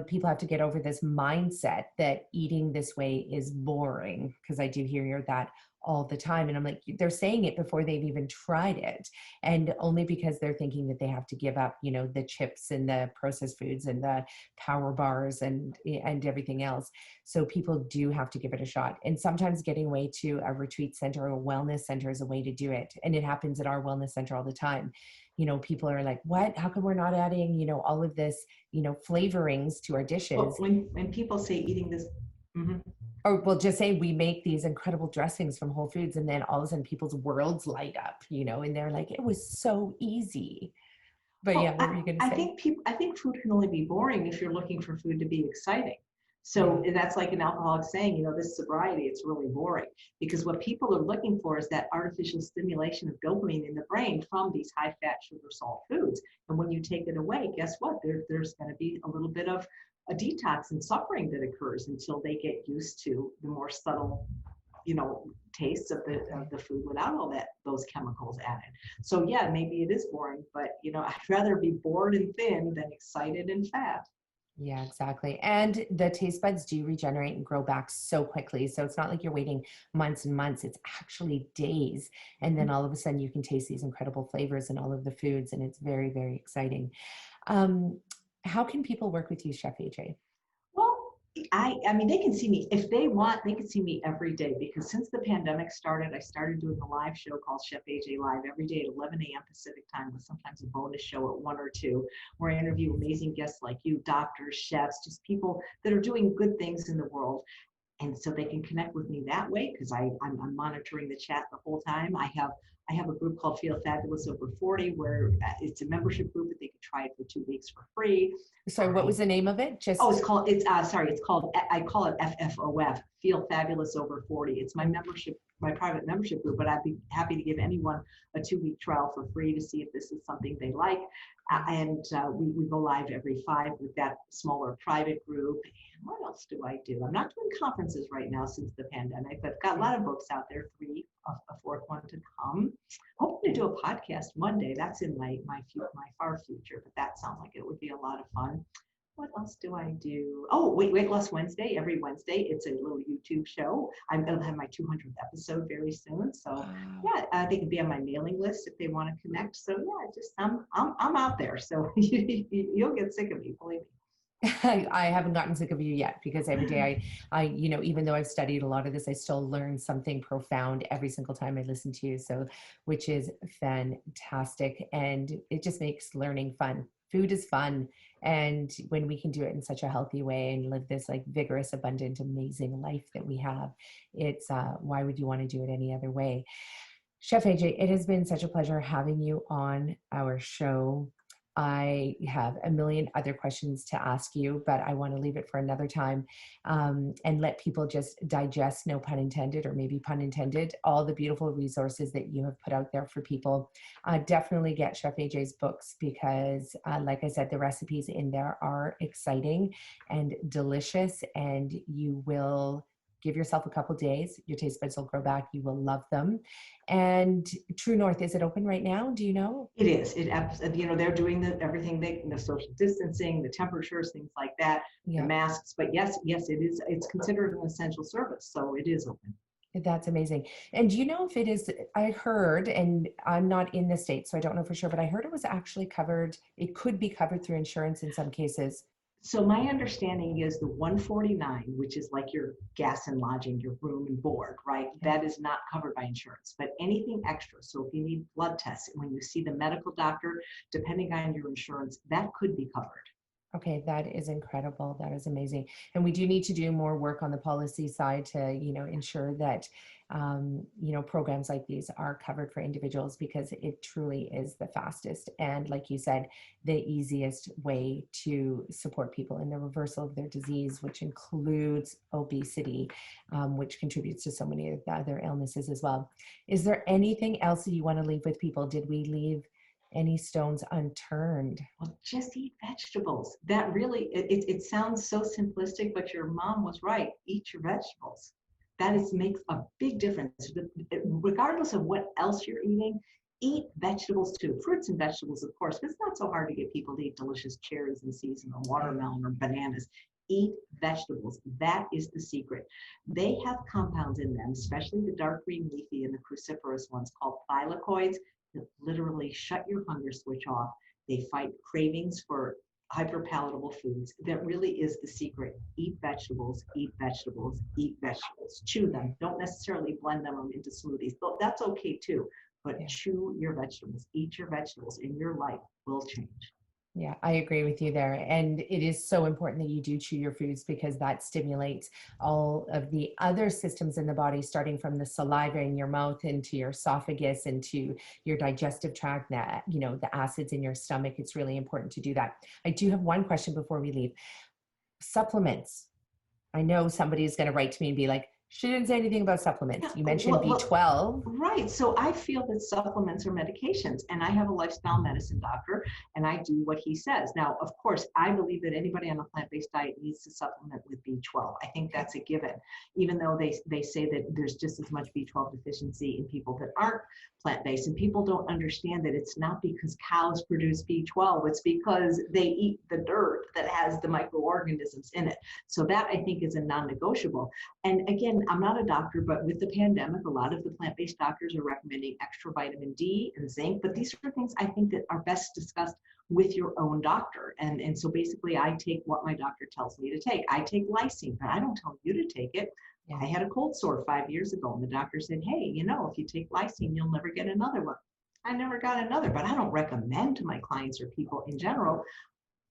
people have to get over this mindset that eating this way is boring, because I do hear that all the time. And I'm like, they're saying it before they've even tried it. And only because they're thinking that they have to give up, the chips and the processed foods and the power bars and everything else. So people do have to give it a shot. And sometimes getting away to a retreat center or a wellness center is a way to do it. And it happens at our wellness center all the time. People are like, what? How come we're not adding, all of this, flavorings to our dishes? Well, when people say eating this, or we'll just say we make these incredible dressings from Whole Foods, and then all of a sudden people's worlds light up, and they're like, it was so easy. But yeah, what were you going to say? I think food can only be boring if you're looking for food to be exciting. So that's like an alcoholic saying, this sobriety, it's really boring, because what people are looking for is that artificial stimulation of dopamine in the brain from these high fat, sugar, salt foods. And when you take it away, guess what? There's going to be a little bit of a detox and suffering that occurs until they get used to the more subtle, tastes of the food without all those chemicals added. So yeah, maybe it is boring, but I'd rather be bored and thin than excited and fat. Yeah, exactly. And the taste buds do regenerate and grow back so quickly. So it's not like you're waiting months and months. It's actually days. And then all of a sudden you can taste these incredible flavors in all of the foods. And it's very, very exciting. How can people work with you, Chef AJ? Well, I mean, they can see me if they want. They can see me every day, because since the pandemic started, I started doing a live show called Chef AJ Live every day at 11 a.m. Pacific time, with sometimes a bonus show at 1 or 2, where I interview amazing guests like you, doctors, chefs, just people that are doing good things in the world. And so they can connect with me that way, because I'm monitoring the chat the whole time. I have a group called Feel Fabulous Over 40, where it's a membership group that they can try it for 2 weeks for free. Sorry, what was the name of it? I call it FFOF, Feel Fabulous Over 40. It's my membership, my private membership group, but I'd be happy to give anyone a 2-week trial for free to see if this is something they like. We go live every 5 with that smaller private group. And what else do I do? I'm not doing conferences right now since the pandemic, but I've got a lot of books out there, 3, a 4th one to come. Hoping to do a podcast one day. That's in my far future, but that sounds like it would be a lot of fun. What else do I do? Oh, Weight Loss Wednesday. Every Wednesday, it's a little YouTube show. I'll have my 200th episode very soon. So yeah, they can be on my mailing list if they want to connect. So yeah, just I'm out there. So you'll get sick of me, believe me. I haven't gotten sick of you yet, because every day I, even though I've studied a lot of this, I still learn something profound every single time I listen to you. So, which is fantastic. And it just makes learning fun. Food is fun. And when we can do it in such a healthy way and live this like vigorous, abundant, amazing life that we have, it's why would you want to do it any other way? Chef AJ, it has been such a pleasure having you on our show. I have a million other questions to ask you, but I want to leave it for another time, and let people just digest, no pun intended, or maybe pun intended, all the beautiful resources that you have put out there for people. Definitely get Chef AJ's books, because like I said, the recipes in there are exciting and delicious, and you will give yourself a couple days. Your taste buds will grow back. You will love them. And True North, is it open right now? Do you know? It is. They're doing everything, the social distancing, the temperatures, things like that, the masks. But yes, it is. It's considered an essential service, so it is open. That's amazing. And do you know if it is, I heard, and I'm not in the States, so I don't know for sure, but I heard it was actually covered. It could be covered through insurance in some cases. So my understanding is the 149, which is like your gas and lodging, your room and board, right? That is not covered by insurance, but anything extra. So if you need blood tests, when you see the medical doctor, depending on your insurance, that could be covered. Okay, that is incredible. That is amazing. And we do need to do more work on the policy side to, ensure that, programs like these are covered for individuals, because it truly is the fastest and, like you said, the easiest way to support people in the reversal of their disease, which includes obesity, which contributes to so many of the other illnesses as well. Is there anything else that you want to leave with people? Did we leave any stones unturned? Well, just eat vegetables. That really, it sounds so simplistic, but your mom was right. Eat your vegetables. Makes a big difference. Regardless of what else you're eating, eat vegetables too. Fruits and vegetables, of course, but it's not so hard to get people to eat delicious cherries in season, or watermelon, or bananas. Eat vegetables. That is the secret. They have compounds in them, especially the dark green leafy and the cruciferous ones called thylakoids, that literally shut your hunger switch off. They fight cravings for hyperpalatable foods. That really is the secret. Eat vegetables, eat vegetables, eat vegetables. Chew them. Don't necessarily blend them into smoothies. That's okay too. But Yeah. chew your vegetables, eat your vegetables, and your life will change. Yeah, I agree with you there. And it is so important that you do chew your foods because that stimulates all of the other systems in the body, starting from the saliva in your mouth into your esophagus, into your digestive tract, that, you know, the acids in your stomach. It's really important to do that. I do have one question before we leave. Supplements. I know somebody's going to write to me and be like, she didn't say anything about supplements. Yeah, You mentioned B12. right. So I feel that supplements are medications, and I have a lifestyle medicine doctor, and I do what he says. Now, of course, I believe that anybody on a plant-based diet needs to supplement with B12. I think that's a given, even though they say that there's just as much B12 deficiency in people that aren't plant-based, and people don't understand that it's not because cows produce B12, it's because they eat the dirt that has the microorganisms in it. So that, I think, is a non-negotiable. And again, I'm not a doctor, but with the pandemic, a lot of the plant-based doctors are recommending extra vitamin D and zinc, but these are things I think that are best discussed with your own doctor. And so basically I take what my doctor tells me to take. I take lysine, but I don't tell you to take it. Yeah. I had a cold sore 5 years ago, and the doctor said, hey, you know, if you take lysine, you'll never get another one. I never got another, but I don't recommend to my clients or people in general.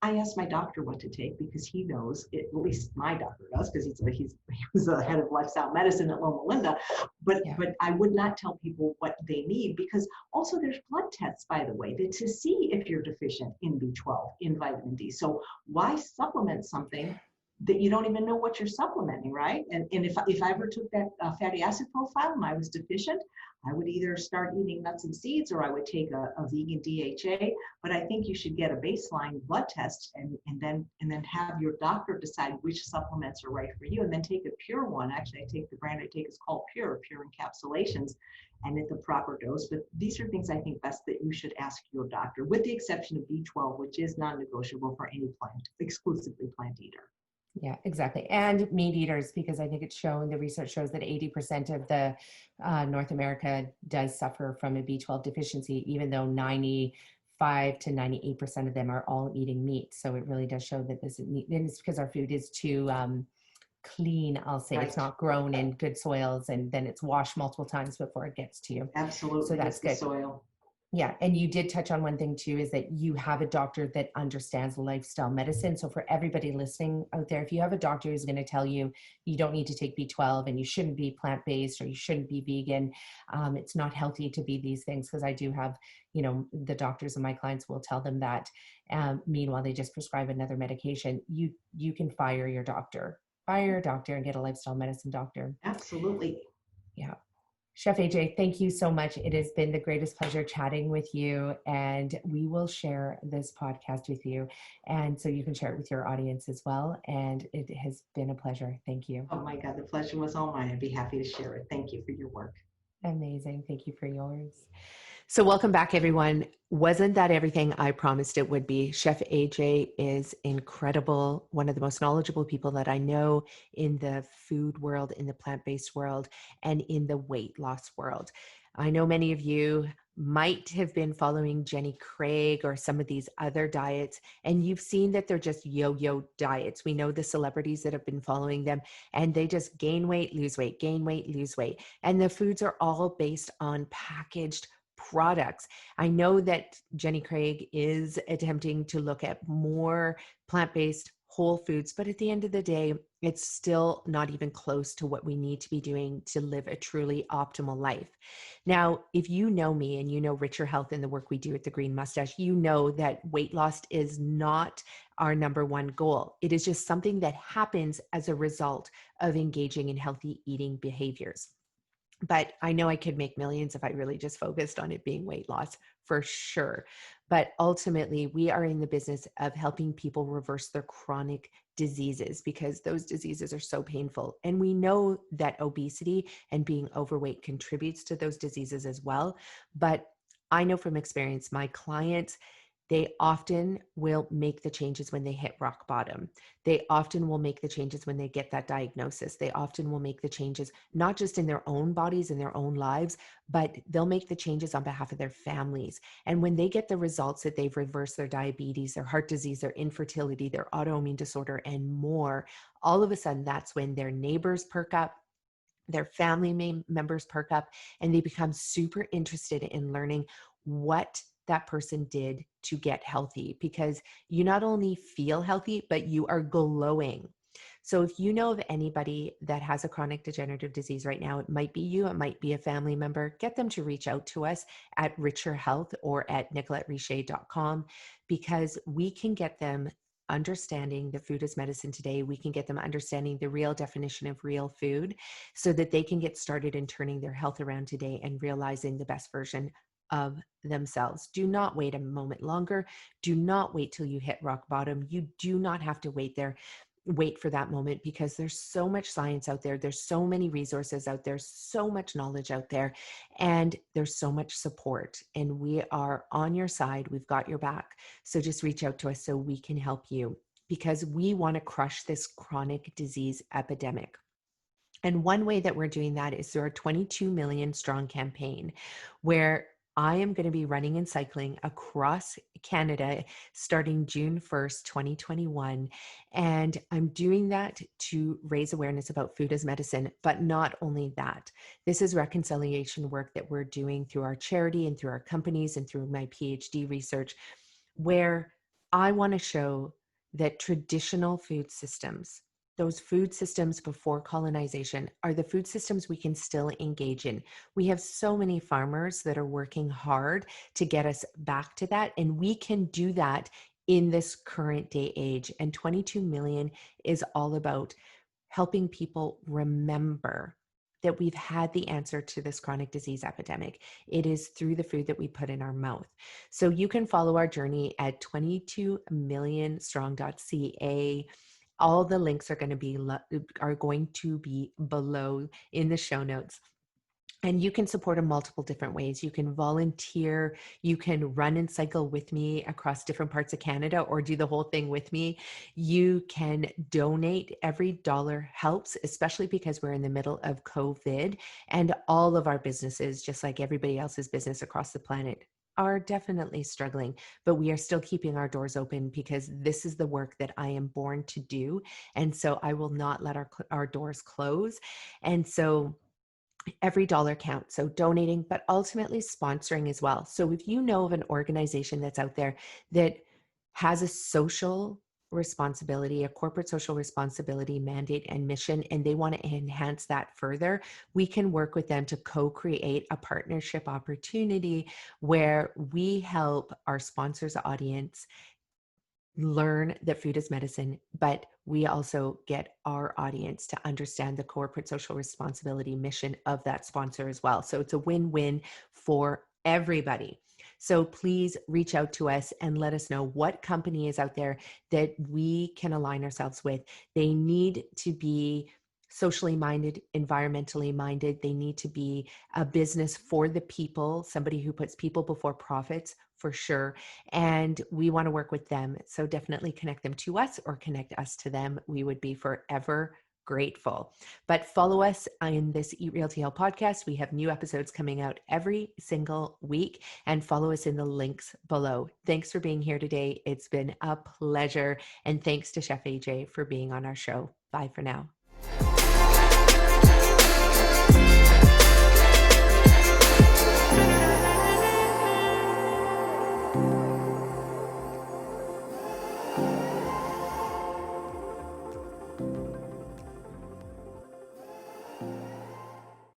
I asked my doctor what to take because he knows it, at least my doctor does, because he was the head of lifestyle medicine at Loma Linda. But I would not tell people what they need, because also there's blood tests, by the way, to see if you're deficient in B12, in vitamin D. So why supplement something that you don't even know what you're supplementing, right? And if I ever took that fatty acid profile and I was deficient, I would either start eating nuts and seeds, or I would take a vegan DHA. But I think you should get a baseline blood test and then have your doctor decide which supplements are right for you, and then take a pure one. Actually, I take the brand I take is called Pure encapsulations, and at the proper dose. But these are things I think best that you should ask your doctor, with the exception of B12, which is non-negotiable for any plant, exclusively plant eater. Yeah, exactly. And meat eaters, because I think it's shown, the research shows that 80% of the North America does suffer from a B12 deficiency, even though 95 to 98% of them are all eating meat. So it really does show that this is meat, and it's because our food is too clean, I'll say. Right. It's not grown in good soils, and then it's washed multiple times before it gets to you. Absolutely. So that's good. Soil. Yeah. And you did touch on one thing too, is that you have a doctor that understands lifestyle medicine. So for everybody listening out there, if you have a doctor who's going to tell you you don't need to take B12 and you shouldn't be plant-based or you shouldn't be vegan, it's not healthy to be these things. Because I do have, you know, the doctors and my clients will tell them that. Meanwhile, they just prescribe another medication. You can fire your doctor and get a lifestyle medicine doctor. Absolutely. Yeah. Chef AJ, thank you so much. It has been the greatest pleasure chatting with you, and we will share this podcast with you, and so you can share it with your audience as well. And it has been a pleasure. Thank you. Oh my God, the pleasure was all mine. I'd be happy to share it. Thank you for your work. Amazing. Thank you for yours. So welcome back, everyone. Wasn't that everything I promised it would be? Chef AJ is incredible. One of the most knowledgeable people that I know in the food world, in the plant-based world, and in the weight loss world. I know many of you might have been following Jenny Craig or some of these other diets, and you've seen that they're just yo-yo diets. We know the celebrities that have been following them, and they just gain weight, lose weight, gain weight, lose weight. And the foods are all based on packaged products. I know that Jenny Craig is attempting to look at more plant-based whole foods, but at the end of the day, it's still not even close to what we need to be doing to live a truly optimal life. Now, if you know me and you know Richer Health and the work we do at the Green Mustache, you know that weight loss is not our number one goal. It is just something that happens as a result of engaging in healthy eating behaviors. But I know I could make millions if I really just focused on it being weight loss, for sure. But ultimately, we are in the business of helping people reverse their chronic diseases, because those diseases are so painful. And we know that obesity and being overweight contributes to those diseases as well. But I know from experience, my clients, They often will make the changes when they hit rock bottom. They often will make the changes when they get that diagnosis. They often will make the changes, not just in their own bodies and their own lives, but they'll make the changes on behalf of their families. And when they get the results that they've reversed their diabetes, their heart disease, their infertility, their autoimmune disorder, and more, all of a sudden that's when their neighbors perk up, their family members perk up, and they become super interested in learning what that person did to get healthy, because you not only feel healthy, but you are glowing. So if you know of anybody that has a chronic degenerative disease right now, it might be you, it might be a family member, get them to reach out to us at Richer Health or at nicolettericher.com, because we can get them understanding the food as medicine today. We can get them understanding the real definition of real food so that they can get started in turning their health around today and realizing the best version of themselves. Do not wait a moment longer. Do not wait till you hit rock bottom. You do not have to wait for that moment, because there's so much science out there. There's so many resources out there, so much knowledge out there, and there's so much support. And we are on your side. We've got your back. So just reach out to us so we can help you, because we want to crush this chronic disease epidemic. And one way that we're doing that is through our 22 million strong campaign, where I am going to be running and cycling across Canada starting June 1st, 2021. And I'm doing that to raise awareness about food as medicine. But not only that, this is reconciliation work that we're doing through our charity and through our companies and through my PhD research, where I want to show that traditional food systems, those food systems before colonization, are the food systems we can still engage in. We have so many farmers that are working hard to get us back to that, and we can do that in this current day age. And 22 million is all about helping people remember that we've had the answer to this chronic disease epidemic. It is through the food that we put in our mouth. So you can follow our journey at 22millionstrong.ca. All the links are going to be below in the show notes. And you can support in multiple different ways. You can volunteer, you can run and cycle with me across different parts of Canada, or do the whole thing with me. You can donate. Every dollar helps, especially because we're in the middle of COVID, and all of our businesses, just like everybody else's business across the planet, are definitely struggling, but we are still keeping our doors open, because this is the work that I am born to do. And so I will not let our doors close. And so every dollar counts. So donating, but ultimately sponsoring as well. So if you know of an organization that's out there that has a social responsibility, a corporate social responsibility mandate and mission, and they want to enhance that further, we can work with them to co-create a partnership opportunity where we help our sponsors' audience learn that food is medicine, but we also get our audience to understand the corporate social responsibility mission of that sponsor as well. So it's a win-win for everybody. So please reach out to us and let us know what company is out there that we can align ourselves with. They need to be socially minded, environmentally minded. They need to be a business for the people, somebody who puts people before profits, for sure. And we want to work with them. So definitely connect them to us or connect us to them. We would be forever grateful. But follow us in this Eat Real to Heal podcast. We have new episodes coming out every single week, and follow us in the links below. Thanks for being here today. It's been a pleasure. And thanks to Chef AJ for being on our show. Bye for now.